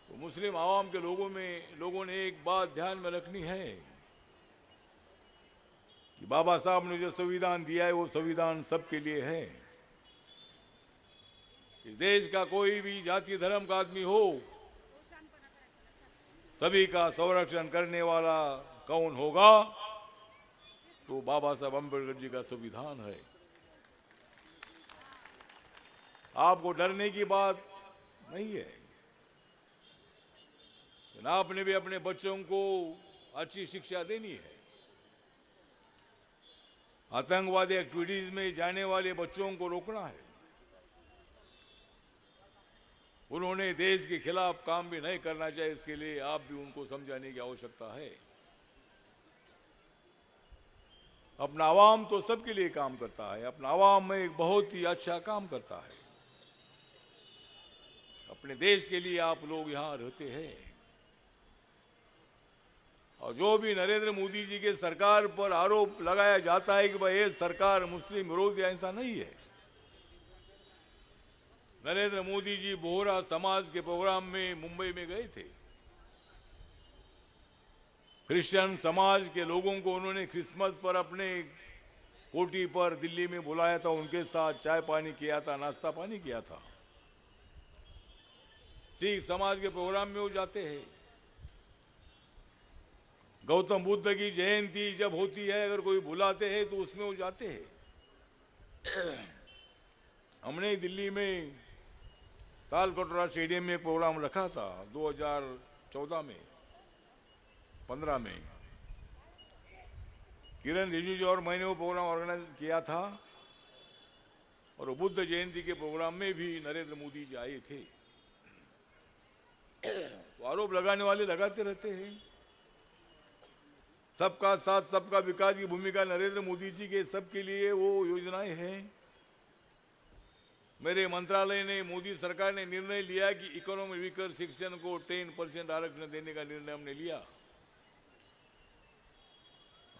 तो मुस्लिम आवाम के लोगों ने एक बात ध्यान में रखनी है कि बाबा साहब ने जो संविधान दिया है वो संविधान सबके लिए है। इस देश का कोई भी जाति धर्म का आदमी हो, सभी का संरक्षण करने वाला कौन होगा? तो बाबा साहब अम्बेडकर जी का संविधान है। आपको डरने की बात नहीं है। आपने भी अपने बच्चों को अच्छी शिक्षा देनी है। आतंकवादी एक्टिविटीज में जाने वाले बच्चों को रोकना है। उन्होंने देश के खिलाफ काम भी नहीं करना चाहिए, इसके लिए आप भी उनको समझाने की आवश्यकता है। अपना आवाम तो सबके लिए काम करता है। अपना आवाम में एक बहुत ही अच्छा काम करता है। अपने देश के लिए आप लोग यहां रहते हैं। और जो भी नरेंद्र मोदी जी के सरकार पर आरोप लगाया जाता है कि भाई ये सरकार मुस्लिम विरोधी, ऐसा नहीं है। नरेंद्र मोदी जी बोहरा समाज के प्रोग्राम में मुंबई में गए थे। क्रिश्चियन समाज के लोगों को उन्होंने क्रिसमस पर अपने कोठी पर दिल्ली में बुलाया था, उनके साथ चाय पानी किया था, नाश्ता पानी किया था। सिख समाज के प्रोग्राम में वो जाते हैं। गौतम बुद्ध की जयंती जब होती है, अगर कोई बुलाते हैं तो उसमें वो जाते हैं। हमने दिल्ली में तालकटोरा स्टेडियम में एक प्रोग्राम रखा था 2014 में 15 में। किरण रिजिजू और मैंने वो प्रोग्राम ऑर्गेनाइज किया था। और वो बुद्ध जयंती के प्रोग्राम में भी नरेंद्र मोदी जी आए थे। तो आरोप लगाने वाले लगाते रहते हैं। सबका साथ सबका विकास की भूमिका नरेंद्र मोदी जी के सबके लिए वो योजनाएं हैं। मेरे मंत्रालय ने, मोदी सरकार ने निर्णय लिया कि इकोनॉमी वीकर सेक्शन को 10% आरक्षण देने का निर्णय हमने लिया।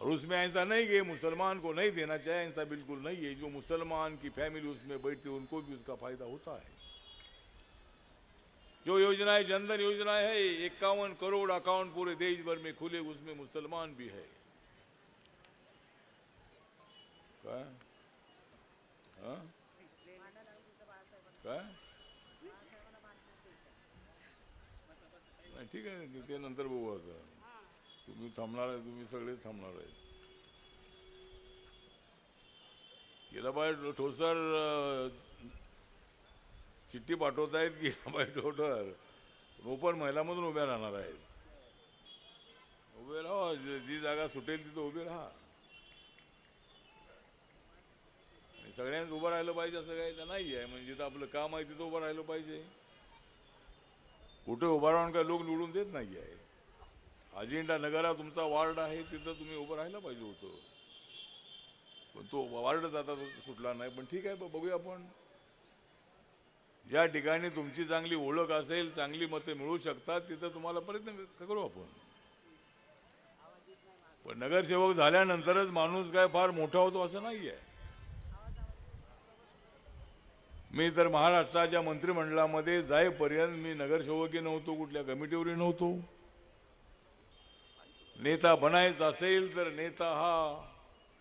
और उसमें ऐसा नहीं कि मुसलमान को नहीं देना चाहिए, ऐसा बिल्कुल नहीं है। जो मुसलमान की फैमिली उसमें बैठती है उनको भी उसका फायदा होता है। जो योजनाएं जनधन योजना है, 51 करोड़ अकाउंट पूरे देश भर में खुले, उसमें मुसलमान भी है। क्या? हाँ? काय? नाही, ठीक आहे, ते नंतर बघू आता. तुम्ही थांबणार आहे, तुम्ही सगळेच थांबणार आहेत. गेलाबाई ठोसर चिठ्ठी पाठवत आहेत. गेलाबाई ठोसर ओपन महिलामधून उभ्या राहणार आहेत. उभे राहा, जी जागा सुटेल तिथं उभे राहा. सगळ्यांनी उभं राहिलं पाहिजे असं काही नाही आहे. म्हणजे जिथं आपलं काम आहे तिथं उभं राहिलं पाहिजे. कुठे उभं राहून काय लोक निवडून देत नाही आहे. अजिंठा नगरा तुमचा वार्ड आहे, तिथं तुम्ही उभं राहायला पाहिजे होतं. पण तो वार्डच आता सुटला नाही. पण ठीक आहे, बघूया आपण. ज्या ठिकाणी तुमची चांगली ओळख असेल, चांगली मते मिळू शकतात, तिथं तुम्हाला प्रयत्न करू आपण. पण नगरसेवक झाल्यानंतरच माणूस काय फार मोठा होतो असं नाही आहे. मी तर महाराष्ट्राच्या मंत्रिमंडळामध्ये जाईपर्यंत मी नगरसेवकही नव्हतो, कुठल्या कमिटीवरही नव्हतो. नेता बनायचा असेल तर नेता हा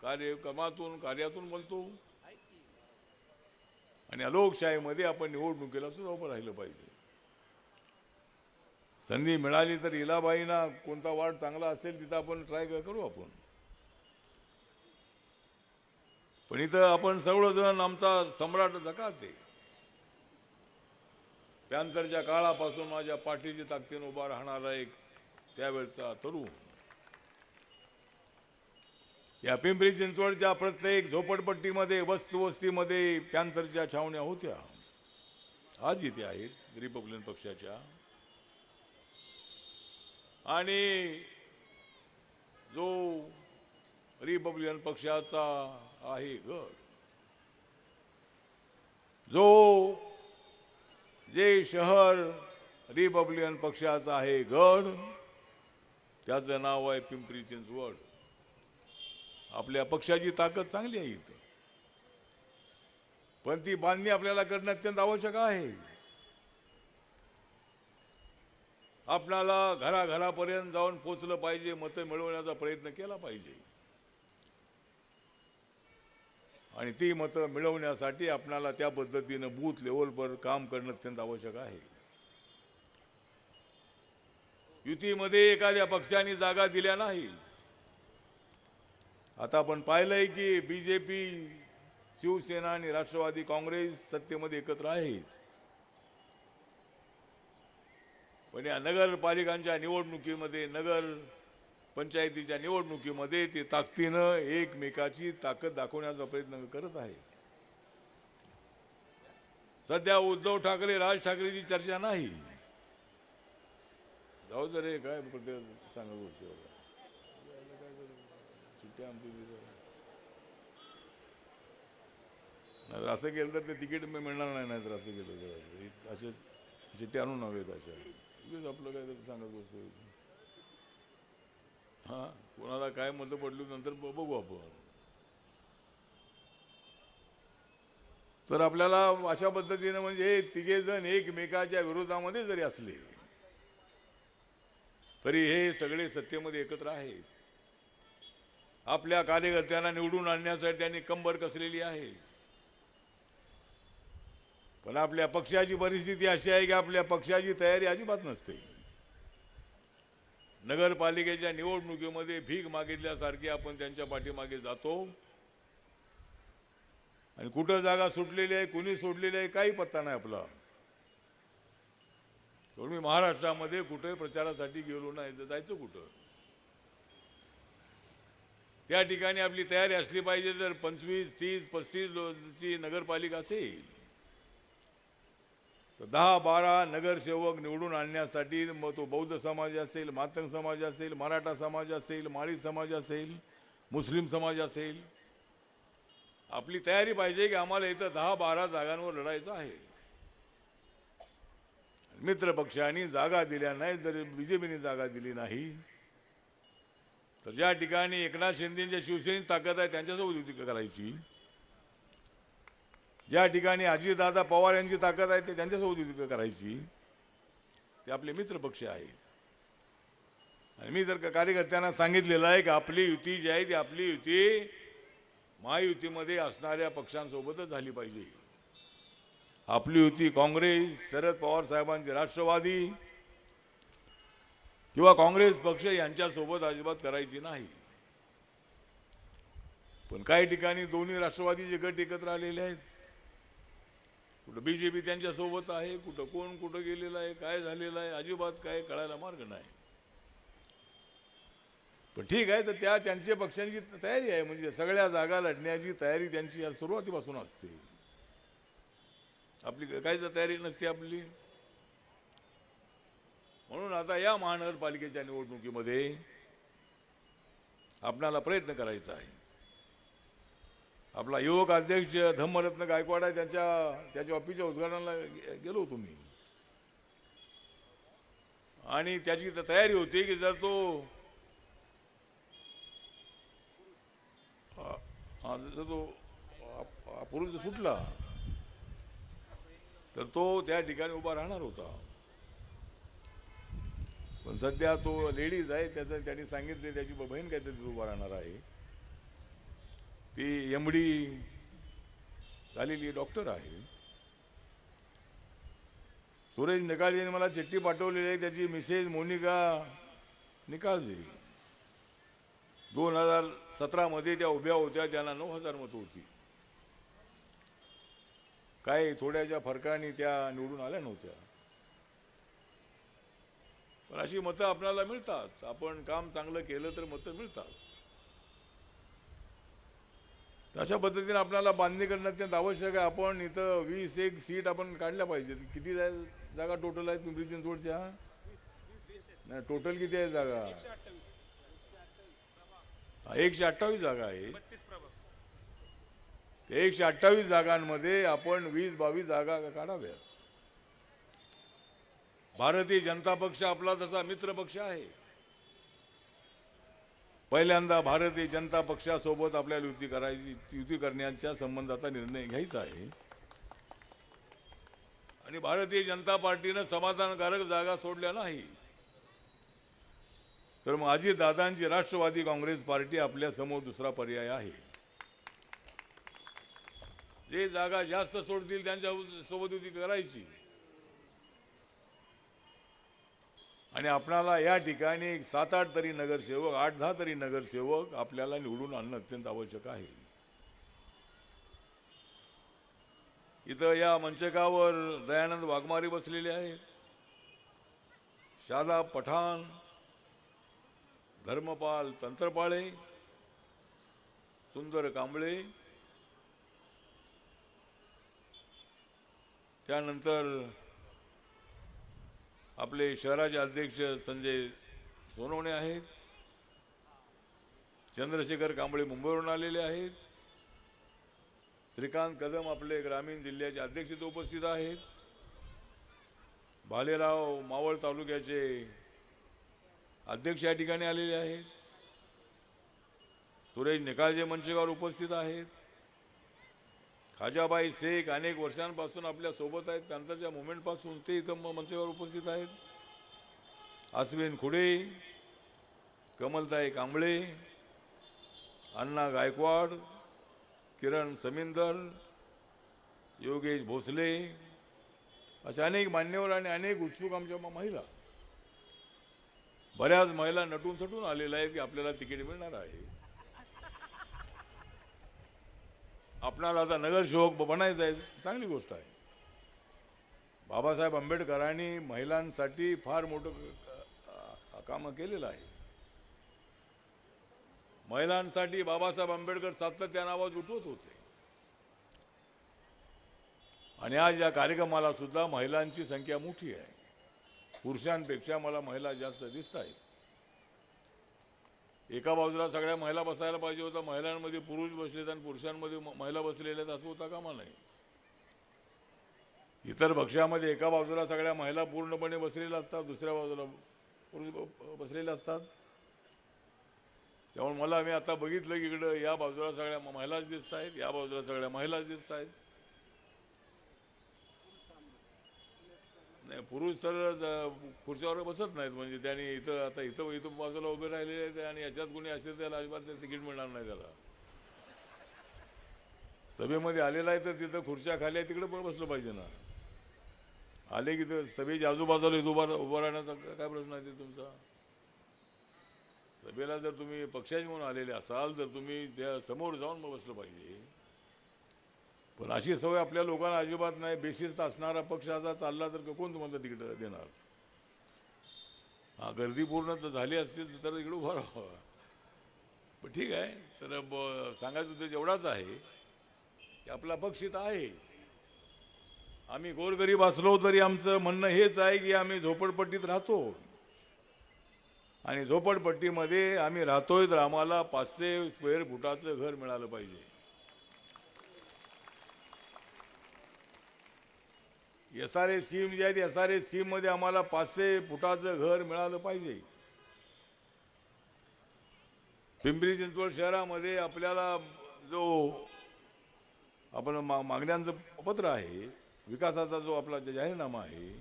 कार्यातून बनतो. आणि लोकशाहीमध्ये आपण निवडणुकीला सुद्धा उभं राहिलं पाहिजे. संधी मिळाली तर इलाबाईंना कोणता वार्ड चांगला असेल तिथं आपण ट्राय करू आपण. पण इथं आपण सर्वजण आमचा सम्राट जकात आहे. पॅन्थरच्या काळापासून माझ्या पाठीची ताकदीने उभा राहणारा एक त्यावेळचा तरुण. या पिंपरी चिंचवडच्या प्रत्येक झोपडपट्टीमध्ये वस्तीमध्ये पॅन्थरच्या छावण्या होत्या, आज इथे आहेत रिपब्लिकन पक्षाच्या. आणि जो रिपब्लिकन पक्षाचा आहे गड, जे शहर रिपब्लिकन पक्षाचा आहे गड, त्याचं नाव आहे पिंपरी चिंचवड. आपल्या पक्षाची ताकद चांगली आहे इथं, पण ती बांधणी आपल्याला करणं अत्यंत आवश्यक आहे. आपणाला घराघरापर्यंत जाऊन पोचलं पाहिजे, मतं मिळवण्याचा प्रयत्न केला पाहिजे. आणि ती मतं मिळवण्यासाठी आपणाला त्या पद्धतीनं बूथ लेवलवर काम करणं अत्यंत आवश्यक आहे. युतीमध्ये एखाद्या पक्षाने जागा दिल्या नाही. आता आपण पाहिलंय की बीजेपी, शिवसेना आणि राष्ट्रवादी काँग्रेस सत्तेमध्ये एकत्र आहेत, पण या नगरपालिकांच्या निवडणुकीमध्ये, नगर पंचायतीच्या निवडणुकीमध्ये ते ताकदीनं एकमेकाची ताकद दाखवण्याचा प्रयत्न करत आहे. सध्या उद्धव ठाकरे, राज ठाकरेची चर्चा नाही. जाऊ दे रे, काय सांगत गोष्टी असं केलं तर ते तिकीट मिळणार नाही. नाहीतर असं केलं तर असे चिठ्ठी आणून नव्हेत अशा आपलं काय तरी सांगत गोष्ट. हा, कोणाला काय मतं पडली नंतर बघू आपण. तर आपल्याला अशा पद्धतीनं म्हणजे तिघे जण एकमेकाच्या विरोधामध्ये जरी असले तरी हे सगळे सत्तेमध्ये एकत्र आहेत. आपल्या कार्यकर्त्यांना निवडून आणण्यासाठी त्यांनी कंबर कसलेली आहे. पण आपल्या पक्षाची परिस्थिती अशी आहे की आपल्या पक्षाची तयारी अजिबात नसते. नगरपालिकेच्या निवडणुकीमध्ये भीक मागितल्यासारखी आपण त्यांच्या पाठीमागे जातो आणि कुठं जागा सुटलेली आहे, कुणी सोडलेली आहे, काही पत्ता नाही आपला. म्हणून मी महाराष्ट्रामध्ये कुठे प्रचारासाठी गेलो नाही, जायचं कुठं. त्या ठिकाणी आपली तयारी असली पाहिजे. जर 25, 30, 35 नगरपालिका असेल तर 10-12 नगरसेवक निवडून आणण्यासाठी, मग तो बौद्ध समाज असेल, मातंग समाज असेल, मराठा समाज असेल, माळी समाज असेल, मुस्लिम समाज असेल, आपली तयारी पाहिजे की आम्हाला इथं 10-12 जागांवर लढायचं आहे. मित्र पक्षांनी जागा दिल्या नाही, जर बीजेपीने जागा दिली नाही तर ज्या ठिकाणी एकनाथ शिंदेच्या शिवसेनेची ताकद आहे त्यांच्यासोबत युती करायची. ज्या ठिकाणी अजितदादा पवार यांची ताकद आहे ते त्यांच्यासोबत युती करायची. ते आपले मित्र पक्ष आहेत. आणि मी जर का कार्यकर्त्यांना सांगितलेलं आहे की आपली युती जी आहे ती आपली युती महायुतीमध्ये असणाऱ्या पक्षांसोबतच झाली पाहिजे. आपली युती काँग्रेस, शरद पवार साहेबांचे राष्ट्रवादी किंवा काँग्रेस पक्ष यांच्यासोबत अजिबात करायची नाही. पण काही ठिकाणी दोन्ही राष्ट्रवादीचे गट एकत्र आलेले आहेत. कुठं बीजेपी त्यांच्यासोबत आहे, कुठं कोण कुठं गेलेलं आहे, काय झालेलं आहे, अजिबात काय कळायला मार्ग नाही. पण ठीक आहे, तर त्यांच्या पक्षांची तयारी आहे. म्हणजे सगळ्या जागा लढण्याची तयारी त्यांची या सुरुवातीपासून असते. आपली काहीच तयारी नसते आपली. म्हणून आता या महानगरपालिकेच्या निवडणुकीमध्ये आपणाला प्रयत्न करायचा आहे. आपला युवक अध्यक्ष धम्मरत्न गायकवाड आहे, त्याच्या ऑफिसच्या उद्घाटनाला गेलो होतो मी. आणि त्याची तर तयारी होती की जर तो पुरुष सुटला तर तो त्या ठिकाणी उभा राहणार होता. पण सध्या तो लेडीज आहे, त्याचं त्यांनी सांगितले त्याची बहीण काहीतरी उभा राहणार आहे. ती MD झालेली डॉक्टर आहे. सुरेश निकाळजीने मला चिठ्ठी पाठवलेली आहे. त्याची मिसेस मोनिका निकाळजी 2017 मध्ये त्या उभ्या होत्या, त्यांना 9,000 मतं होती. काही थोड्याशा फरकाने त्या निवडून आल्या नव्हत्या. पण अशी मतं आपल्याला मिळतात. आपण काम चांगलं केलं तर मतं मिळतात. अशा पद्धतीने आपल्याला बांधणी करणं अत्यंत आवश्यक आहे. आपण इथं 21 सीट आपण काढल्या पाहिजेत. किती जागा टोटल आहेत पिंपरी चिंचवडच्या? नाही, टोटल किती आहे जागा? 128 जागा आहे. 128 जागांमध्ये आपण 20-22 जागा काढाव्यात. भारतीय जनता पक्ष आपला तसा मित्र पक्ष आहे. पहिल्यांदा भारतीय जनता पक्षासोबत आपल्याला युती करण्याच्या संबंधाचा निर्णय घ्यायचा आहे. आणि भारतीय जनता पार्टीनं समाधानकारक जागा सोडल्या नाही तर मग अजितदादांची राष्ट्रवादी काँग्रेस पार्टी आपल्या समोर दुसरा पर्याय आहे. जे जागा जास्त सोडतील त्यांच्या सोबत युती करायची. आणि आपणाला या ठिकाणी 7-8 तरी नगरसेवक, 8-10 तरी नगरसेवक आपल्याला निवडून आणणं अत्यंत आवश्यक आहे. इथं या मंचकावर दयानंद वाघमारे बसलेले आहेत, शादाब पठाण, धर्मपाल तंत्रपाळे, सुंदर कांबळे, त्यानंतर आपले शहराचे अध्यक्ष संजय सोनवणे आहेत, चंद्रशेखर कांबळे मुंबईवरून आलेले आहेत, श्रीकांत कदम आपले ग्रामीण जिल्ह्याचे अध्यक्ष इथे उपस्थित आहेत, भालेराव मावळ तालुक्याचे अध्यक्ष या ठिकाणी आलेले आहेत, सुरेश निकाळजे मंचकावर उपस्थित आहेत, खाजाबाई शेख अनेक वर्षांपासून आपल्या सोबत आहेत, त्यांच्या मुवमेंट पासून ते इथं मंचावर उपस्थित आहेत, अश्विन खुडे, कमलताई कांबळे, अण्णा गायकवाड, किरण समिंदर, योगेश भोसले, अशा अनेक मान्यवर आणि अनेक उत्सुक आमच्या महिला, बऱ्याच महिला नटून थटून आलेल्या आहेत की आपल्याला तिकीट मिळणार आहे. आपणाला आता नगरसेवक बनायचं आहे, चांगली गोष्ट आहे. बाबासाहेब आंबेडकरांनी महिलांसाठी फार मोठं काम केलेलं आहे. महिलांसाठी बाबासाहेब आंबेडकर सातत्याने आवाज उठवत होते. आणि आज या कार्यक्रमाला सुद्धा महिलांची संख्या मोठी आहे. पुरुषांपेक्षा मला महिला जास्त दिसत आहेत. एका बाजूला सगळ्या महिला बसायला पाहिजे होता, महिलांमध्ये पुरुष बसलेत आणि पुरुषांमध्ये महिला बसलेल्या आहेत, असं होता कामा नाही. इतर पक्षामध्ये एका बाजूला सगळ्या महिला पूर्णपणे बसलेल्या असतात, दुसऱ्या बाजूला पुरुष बसलेले असतात. त्यामुळे मला मी आता बघितलं की इकडं या बाजूला सगळ्या महिलाच दिसत आहेत, या बाजूला सगळ्या महिलाच दिसत आहेत. नाही, पुरुष तर खुर्च्यावर बसत नाहीत, म्हणजे त्यांनी इथं बाजूला उभे राहिलेले आहेत आणि याच्यात कोणी असेल त्याला अजिबात तिकीट मिळणार नाही. त्याला सभेमध्ये आलेला आहे तर तिथं खुर्च्या खाली आहे, तिकडे बसलं पाहिजे ना. आले की तर सभेच्या आजूबाजूला उभं राहण्याचा काय प्रश्न आहे ते तुमचा? सभेला जर तुम्ही पक्षाचे म्हणून आलेले असाल तर तुम्ही त्या समोर जाऊन मग बसलं पाहिजे. पण अशी सवय आपल्या लोकांना अजिबात नाही. बेशिस्त असणारा पक्ष असा चालला तर कोण तुम्हाला तिकीट देणार? हा, गर्दी पूर्ण तर झाली असती तर इकडे उभं राहावं. पण ठीक आहे, तर सांगायचं उद्देश एवढाच आहे की आपला पक्ष इथं आहे. आम्ही गोरगरीब असलो तरी आमचं म्हणणं हेच आहे की आम्ही झोपडपट्टीत राहतो आणि झोपडपट्टीमध्ये आम्ही राहतोय तर आम्हाला 500 स्क्वेअर फुटाचं घर मिळालं पाहिजे. SRA स्कीम जी आहे SRA स्कीम मध्ये आम्हाला 500 फुटाचं घर मिळालं पाहिजे. पिंपरी चिंचवड शहरामध्ये आपल्याला जो आपण मागण्यांचं पत्र आहे, विकासाचा जो आपला जाहीरनामा आहे,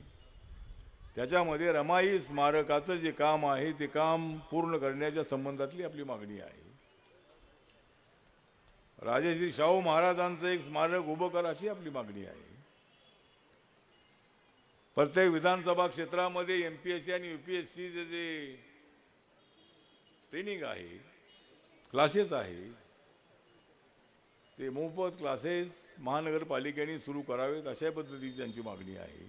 त्याच्यामध्ये रमाई स्मारकाचं जे काम आहे ते काम पूर्ण करण्याच्या संबंधातली आपली मागणी आहे. राजश्री शाहू महाराजांचं एक स्मारक उभं करा अशी आपली मागणी आहे. प्रत्येक विधानसभा क्षेत्रामध्ये MPSC आणि UPSC जे ट्रेनिंग आहे, क्लासेस आहे, ते मोफत क्लासेस महानगरपालिकेने सुरू करावेत अशा पद्धतीची त्यांची मागणी आहे.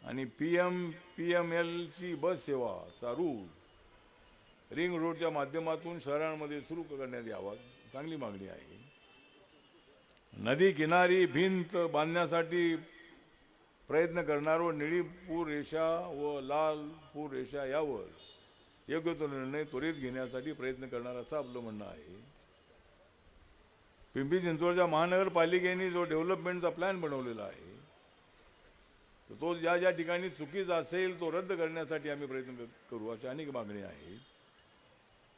आणि PML ची बस सेवाचा रूट रिंग रोडच्या माध्यमातून शहरांमध्ये सुरू करण्यात यावा, चांगली मागणी आहे. नदी किनारी भिंत बांधण्यासाठी प्रयत्न करणारो निळी पूर रेषा व लाल पूर रेषा यावर योग्य तो निर्णय त्वरित घेण्यासाठी प्रयत्न करणार असं आपलं म्हणणं आहे. पिंपरी चिंचवडच्या महानगरपालिकेने जो डेव्हलपमेंटचा प्लॅन बनवलेला आहे तो ज्या ज्या ठिकाणी चुकीचा असेल तो रद्द करण्यासाठी आम्ही प्रयत्न करू, अशा अनेक मागणी आहे.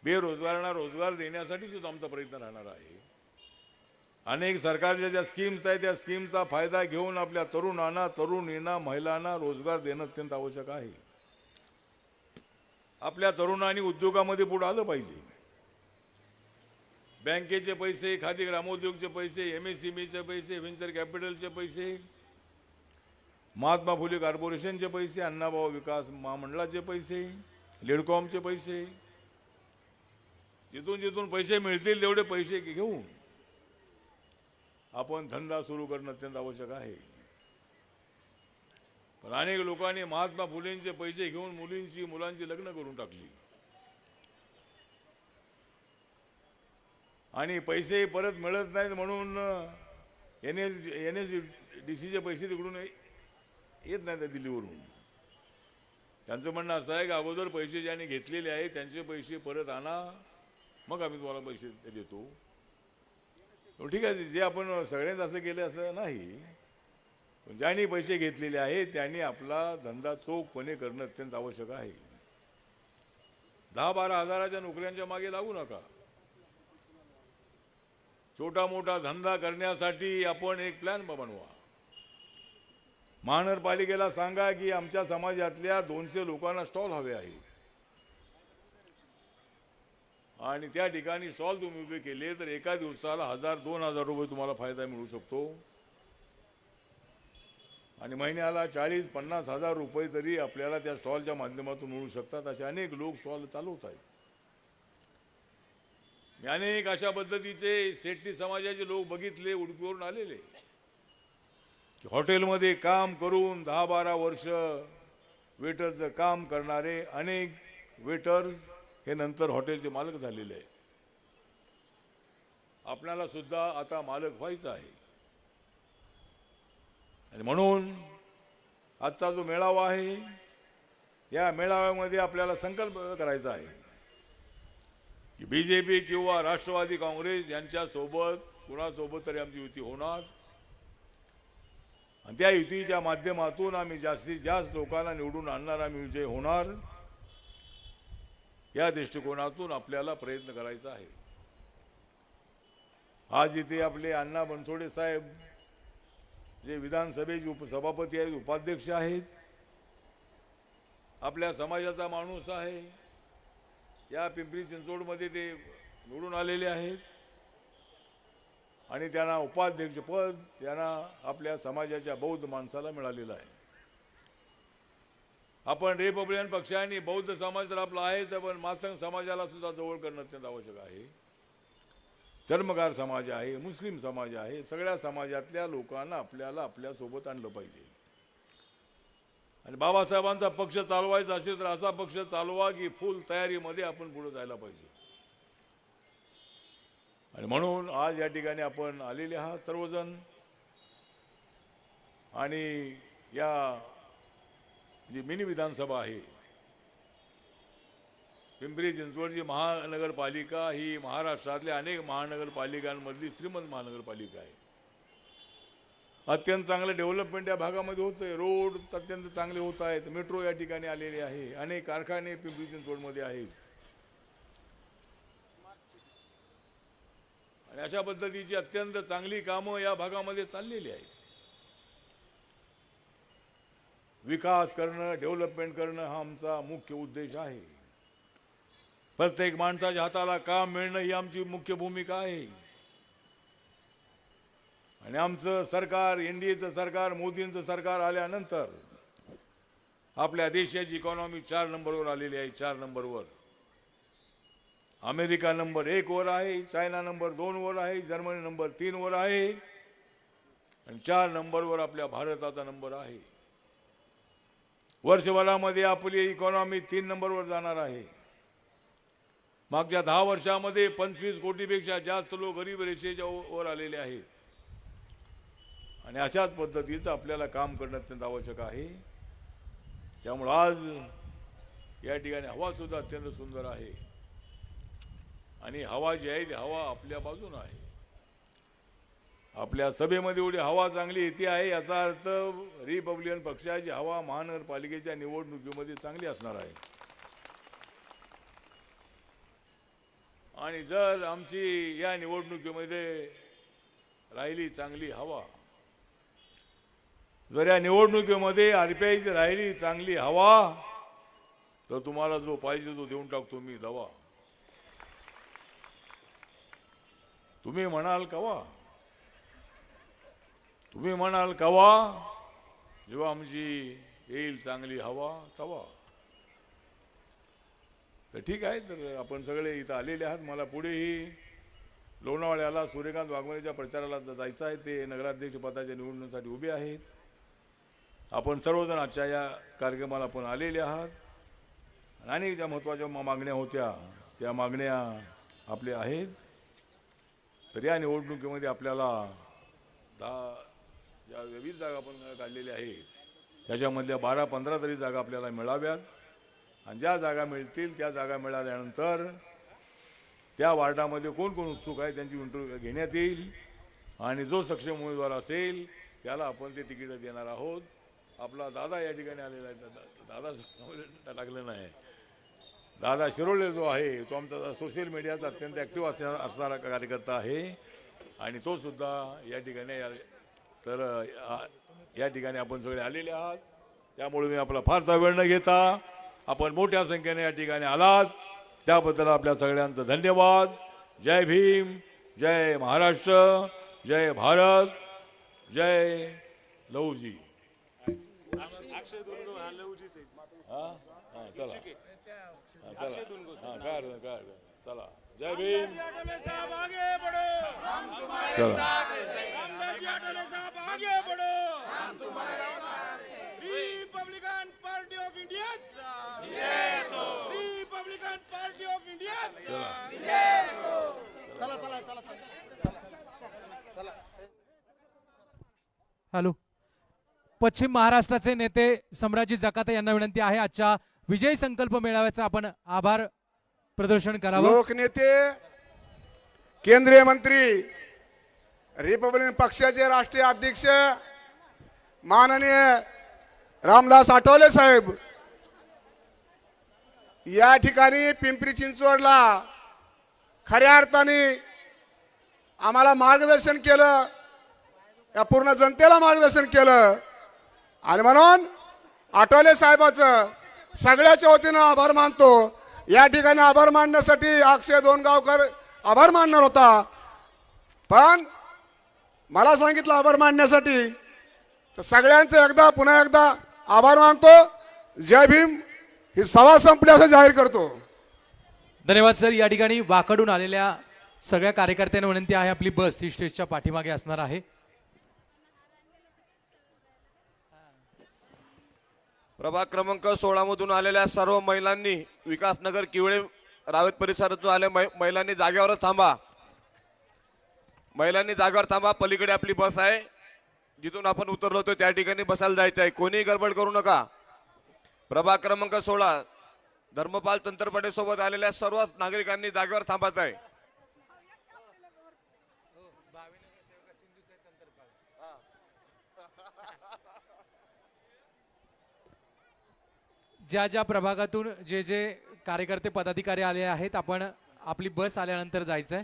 बेरोजगारांना रोजगार देण्यासाठी सुद्धा आमचा प्रयत्न राहणार आहे. अनेक सरकारच्या ज्या स्कीम्स आहेत त्या स्कीमचा फायदा घेऊन आपल्या तरुणांना, तरुणींना, महिलांना रोजगार देणं अत्यंत आवश्यक आहे. आपल्या तरुणांनी उद्योगामध्ये पुढे आलं पाहिजे. बँकेचे पैसे, खादी ग्रामोद्योगचे पैसे, MSMEचे पैसे, व्हेंचर कॅपिटलचे पैसे, महात्मा फुले कॉर्पोरेशनचे पैसे, अण्णाभाऊ विकास महामंडळाचे पैसे, लेडकॉमचे पैसे, जिथून जिथून पैसे मिळतील तेवढे पैसे घेऊन आपण धंदा सुरू करणं अत्यंत आवश्यक आहे. पण अनेक लोकांनी महात्मा फुलेंचे पैसे घेऊन मुलांची लग्न करून टाकली आणि पैसे परत मिळत नाहीत म्हणून NSDCचे पैसे तिकडून येत नाहीत दिल्लीवरून. त्यांचं म्हणणं असं आहे की अगोदर पैसे ज्यांनी घेतलेले आहेत त्यांचे पैसे परत आणा, मग आम्ही तुम्हाला पैसे देतो. ठीक आहे, जे आपण सगळ्यांनी असं केलं असं नाही, पण ज्यांनी पैसे घेतलेले आहेत त्यांनी आपला धंदा चोखपणे करणं अत्यंत आवश्यक आहे. 10-12 हजाराच्या नोकऱ्यांच्या मागे लागू नका. छोटा मोठा धंदा करण्यासाठी आपण एक प्लॅन बनवा. महानगरपालिकेला सांगा की आमच्या समाजातल्या 200 लोकांना स्टॉल हवे आहेत आणि त्या ठिकाणी स्टॉल तुम्ही उभे केले तर एका दिवसाला 1000-2000 रुपये तुम्हाला फायदा मिळू शकतो आणि महिन्याला 40-50 हजार रुपये तरी आपल्याला त्या स्टॉलच्या माध्यमातून मिळू शकतात. असे अनेक लोक स्टॉल चालवत आहेत. मी अनेक अशा पद्धतीचे शेट्टी समाजाचे लोक बघितले, उडपीवरून आलेले, की हॉटेलमध्ये काम करून 10-12 वर्ष वेटरचं काम करणारे अनेक वेटर्स हे नंतर हॉटेलचे मालक झालेले आहे. आपल्याला सुद्धा आता मालक व्हायचं आहे आणि म्हणून आजचा जो मेळावा आहे या मेळाव्यामध्ये आपल्याला संकल्प करायचा आहे की BJP किंवा राष्ट्रवादी काँग्रेस यांच्यासोबत कुणासोबत तरी आमची युती होणार आणि त्या युतीच्या माध्यमातून आम्ही जास्तीत जास्त लोकांना निवडून आणणार, आम्ही विजय होणार. या दृष्टिकोनातून आपल्याला प्रयत्न करायचा आहे. आज इथे आपले अण्णा बनसोडे साहेब जे विधानसभेचे उपसभापती आहेत, उपाध्यक्ष आहेत, आपल्या समाजाचा माणूस आहे, या पिंपरी चिंचवडमध्ये ते निवडून आलेले आहेत आणि त्यांना उपाध्यक्ष पद त्यांना आपल्या समाजाच्या बौद्ध माणसाला मिळालेलं आहे. आपण रिपब्लिकन पक्षाने बौद्ध समाज तर आपला आहेच, पण मातंग समाजाला सुद्धा जवळ करणं अत्यंत आवश्यक आहे. चर्मकार समाज आहे, मुस्लिम समाज आहे, सगळ्या समाजातल्या लोकांना आपल्याला आपल्यासोबत आणलं पाहिजे. आणि बाबासाहेबांचा पक्ष चालवायचा असेल तर असा पक्ष चालवा की फुल तयारीमध्ये आपण पुढे जायला पाहिजे. आणि म्हणून आज या ठिकाणी आपण आलेले आहात सर्वजण आणि या जी मिनी विधानसभा आहे पिंपरी चिंचवडची महानगरपालिका ही महाराष्ट्रातल्या अनेक महानगरपालिकांमधली श्रीमंत महानगरपालिका आहे. अत्यंत चांगलं डेव्हलपमेंट या भागामध्ये होतंय. रोड अत्यंत चांगले होत आहेत. मेट्रो या ठिकाणी आलेले आहे. अनेक कारखाने पिंपरी चिंचवडमध्ये आहेत आणि अशा पद्धतीची अत्यंत चांगली कामं या भागामध्ये चाललेली आहेत. विकास करणं, डेव्हलपमेंट करणं हा आमचा मुख्य उद्देश आहे. प्रत्येक माणसाच्या हाताला काम मिळणं ही आमची मुख्य भूमिका आहे. आणि आमचं सरकार, NDAचं सरकार, मोदींचं सरकार आल्यानंतर आपल्या देशाची इकॉनॉमी 4 नंबरवर आलेली आहे. 4 नंबरवर अमेरिका नंबर 1 वर आहे, चायना नंबर 2 वर आहे, जर्मनी नंबर 3 वर आहे आणि 4 नंबरवर आपल्या भारताचा नंबर आहे. वर्षभरामध्ये आपली इकॉनॉमी 3 नंबरवर जाणार आहे. मागच्या 10 वर्षामध्ये 25 कोटीपेक्षा जास्त लोक गरीब रेषेच्या वर आलेले आहेत. आणि अशाच पद्धतीचं आपल्याला काम करणं अत्यंत आवश्यक आहे. त्यामुळे आज या ठिकाणी हवा सुद्धा अत्यंत सुंदर आहे. आणि हवा जी आहे ती हवा आपल्या बाजूने आहे. आपल्या सभेमध्ये एवढी हवा चांगली येते आहे याचा अर्थ रिपब्लिकन पक्षाची हवा महानगरपालिकेच्या निवडणुकीमध्ये चांगली असणार आहे. आणि जर आमची या निवडणुकीमध्ये राहिली चांगली हवा, जर या निवडणुकीमध्ये RPIची राहिली चांगली हवा, तर तुम्हाला जो पाहिजे तो देऊन टाकतो मी दवा. तुम्ही म्हणाल कवा, तुम्ही म्हणाल कवा, जेव्हा आमची येईल चांगली हवा तवा. तर ठीक आहे, तर आपण सगळे इथं आलेले आहात. मला पुढेही लोणावळ्याला सूर्यकांत वाघमारेच्या प्रचाराला जायचं आहे. ते नगराध्यक्ष पदाच्या निवडणुकीसाठी उभे आहेत. आपण सर्वजण आजच्या या कार्यक्रमाला आपण आलेले आहात. आणि ज्या महत्त्वाच्या मागण्या होत्या त्या मागण्या आपल्या आहेत. तर या निवडणुकीमध्ये आपल्याला 20 जागा आपण काढलेल्या आहेत, त्याच्यामधल्या 12-15 तरी जागा आपल्याला मिळाव्यात. आणि ज्या जागा मिळतील त्या जागा मिळाल्यानंतर त्या वार्डामध्ये कोण कोण उत्सुक आहे त्यांची इंटरव्ह्यू घेण्यात येईल. आणि जो सक्षम उमेदवार असेल त्याला आपण ते तिकीट देणार आहोत. आपला दादा या ठिकाणी आलेला आहे. दादा टाकलं नाही. दादा शिरोळे जो आहे तो आमचा सोशल मीडियाचा अत्यंत ॲक्टिव्ह असणारा कार्यकर्ता आहे. आणि तो सुद्धा या ठिकाणी तर या ठिकाणी आपण सगळे आलेले आहात. त्यामुळे मी आपला फारसा वेळ न घेता आपण मोठ्या संख्येने या ठिकाणी आलात त्याबद्दल आपल्या सगळ्यांचं धन्यवाद. जय भीम, जय महाराष्ट्र, जय भारत, जय लहुजी. चला जय भीम. चला Republican Party of India, Republican Party of India. Hello. पश्चिम महाराष्ट्राचे नेते सम्राजी जकाते यांना विनंती आहे आजच्या विजयी संकल्प मेळाव्याचा आपण आभार प्रदर्शन करावं. लोकनेते, केंद्रीय मंत्री, रिपब्लिकन पक्षाचे राष्ट्रीय अध्यक्ष माननीय रामदास आठवले साहेब या ठिकाणी पिंपरी चिंचवडला खऱ्या अर्थाने आम्हाला मार्गदर्शन केलं, या पूर्ण जनतेला मार्गदर्शन केलं. आणि म्हणून आठवले साहेबाचं सगळ्याच्या वतीनं आभार मानतो. या ठिकाणी आभार मानण्यासाठी अक्षय दोनगावकर आभार मानणार होता, पण मला सांगितलं आभार मानण्यासाठी. तर सगळ्यांचं पुन्हा एकदा आभार मानतो. जय भीम. ही सभा संपली असं जाहीर करतो. धन्यवाद सर. या ठिकाणी वाकडून आलेल्या सगळ्या कार्यकर्त्यांना विनंती आहे आपली बस ही स्टेजच्या पाठीमागे असणार आहे. प्रभाग क्रमांक 16 मधून आलेल्या सर्व महिलांनी, विकासनगर किवळे रावेत परिसरातून आले महिलांनी जागेवरच थांबा. महिलांनी जागेवर थांबा. पलीकडे आपली बस आहे, जिथून आपण उतरलो होतो त्या ठिकाणी बसायला जायचं आहे. कोणीही गडबड करू नका. प्रभाग क्रमांक 16 धर्मपाल तंत्रपटे सोबत आलेल्या सर्व नागरिकांनी जागेवर थांबायचं आहे. ज्या ज्या प्रभागातून जे जे कार्यकर्ते पदाधिकारी आले आहेत आपण आपली बस आल्यानंतर जायचंय.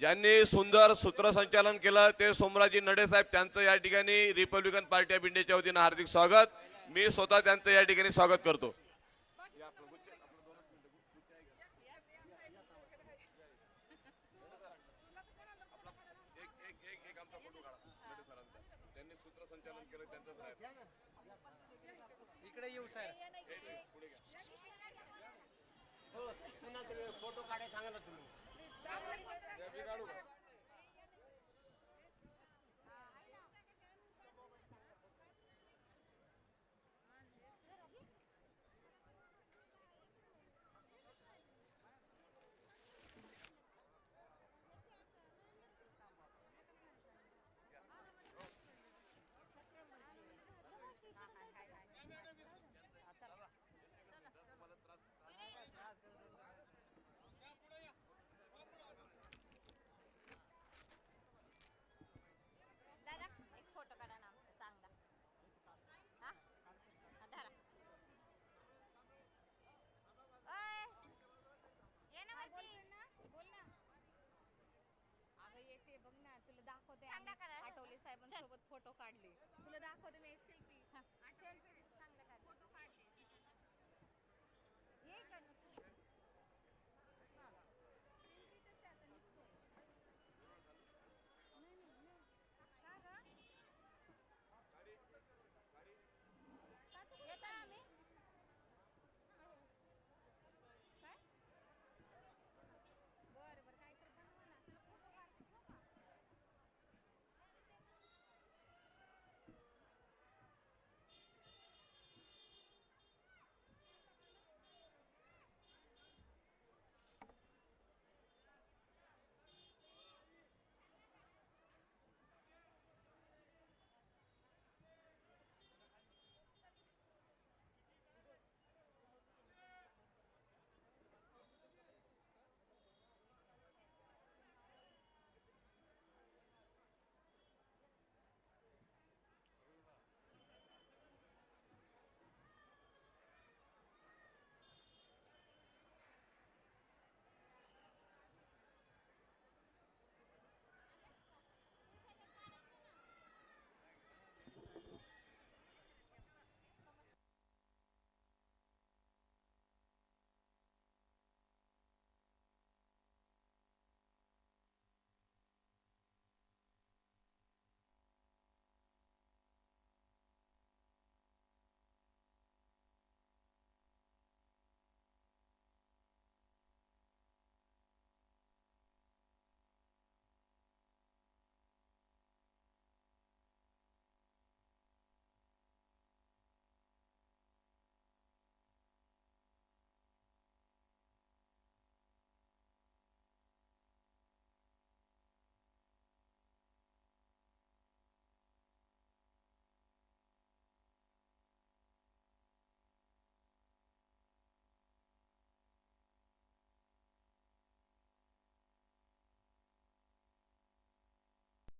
ज्यांनी सुंदर सूत्रसंचालन केलं ते सोमराजी नडे साहेब, त्यांचं या ठिकाणी रिपब्लिकन पार्टी ऑफ इंडियाच्या वतीनं हार्दिक स्वागत. मी स्वतः त्यांचं या ठिकाणी स्वागत करतो. इकडे येऊ सर. फोटो काढायला सांगा ना तुम्ही. साहेबांसोबत फोटो काढले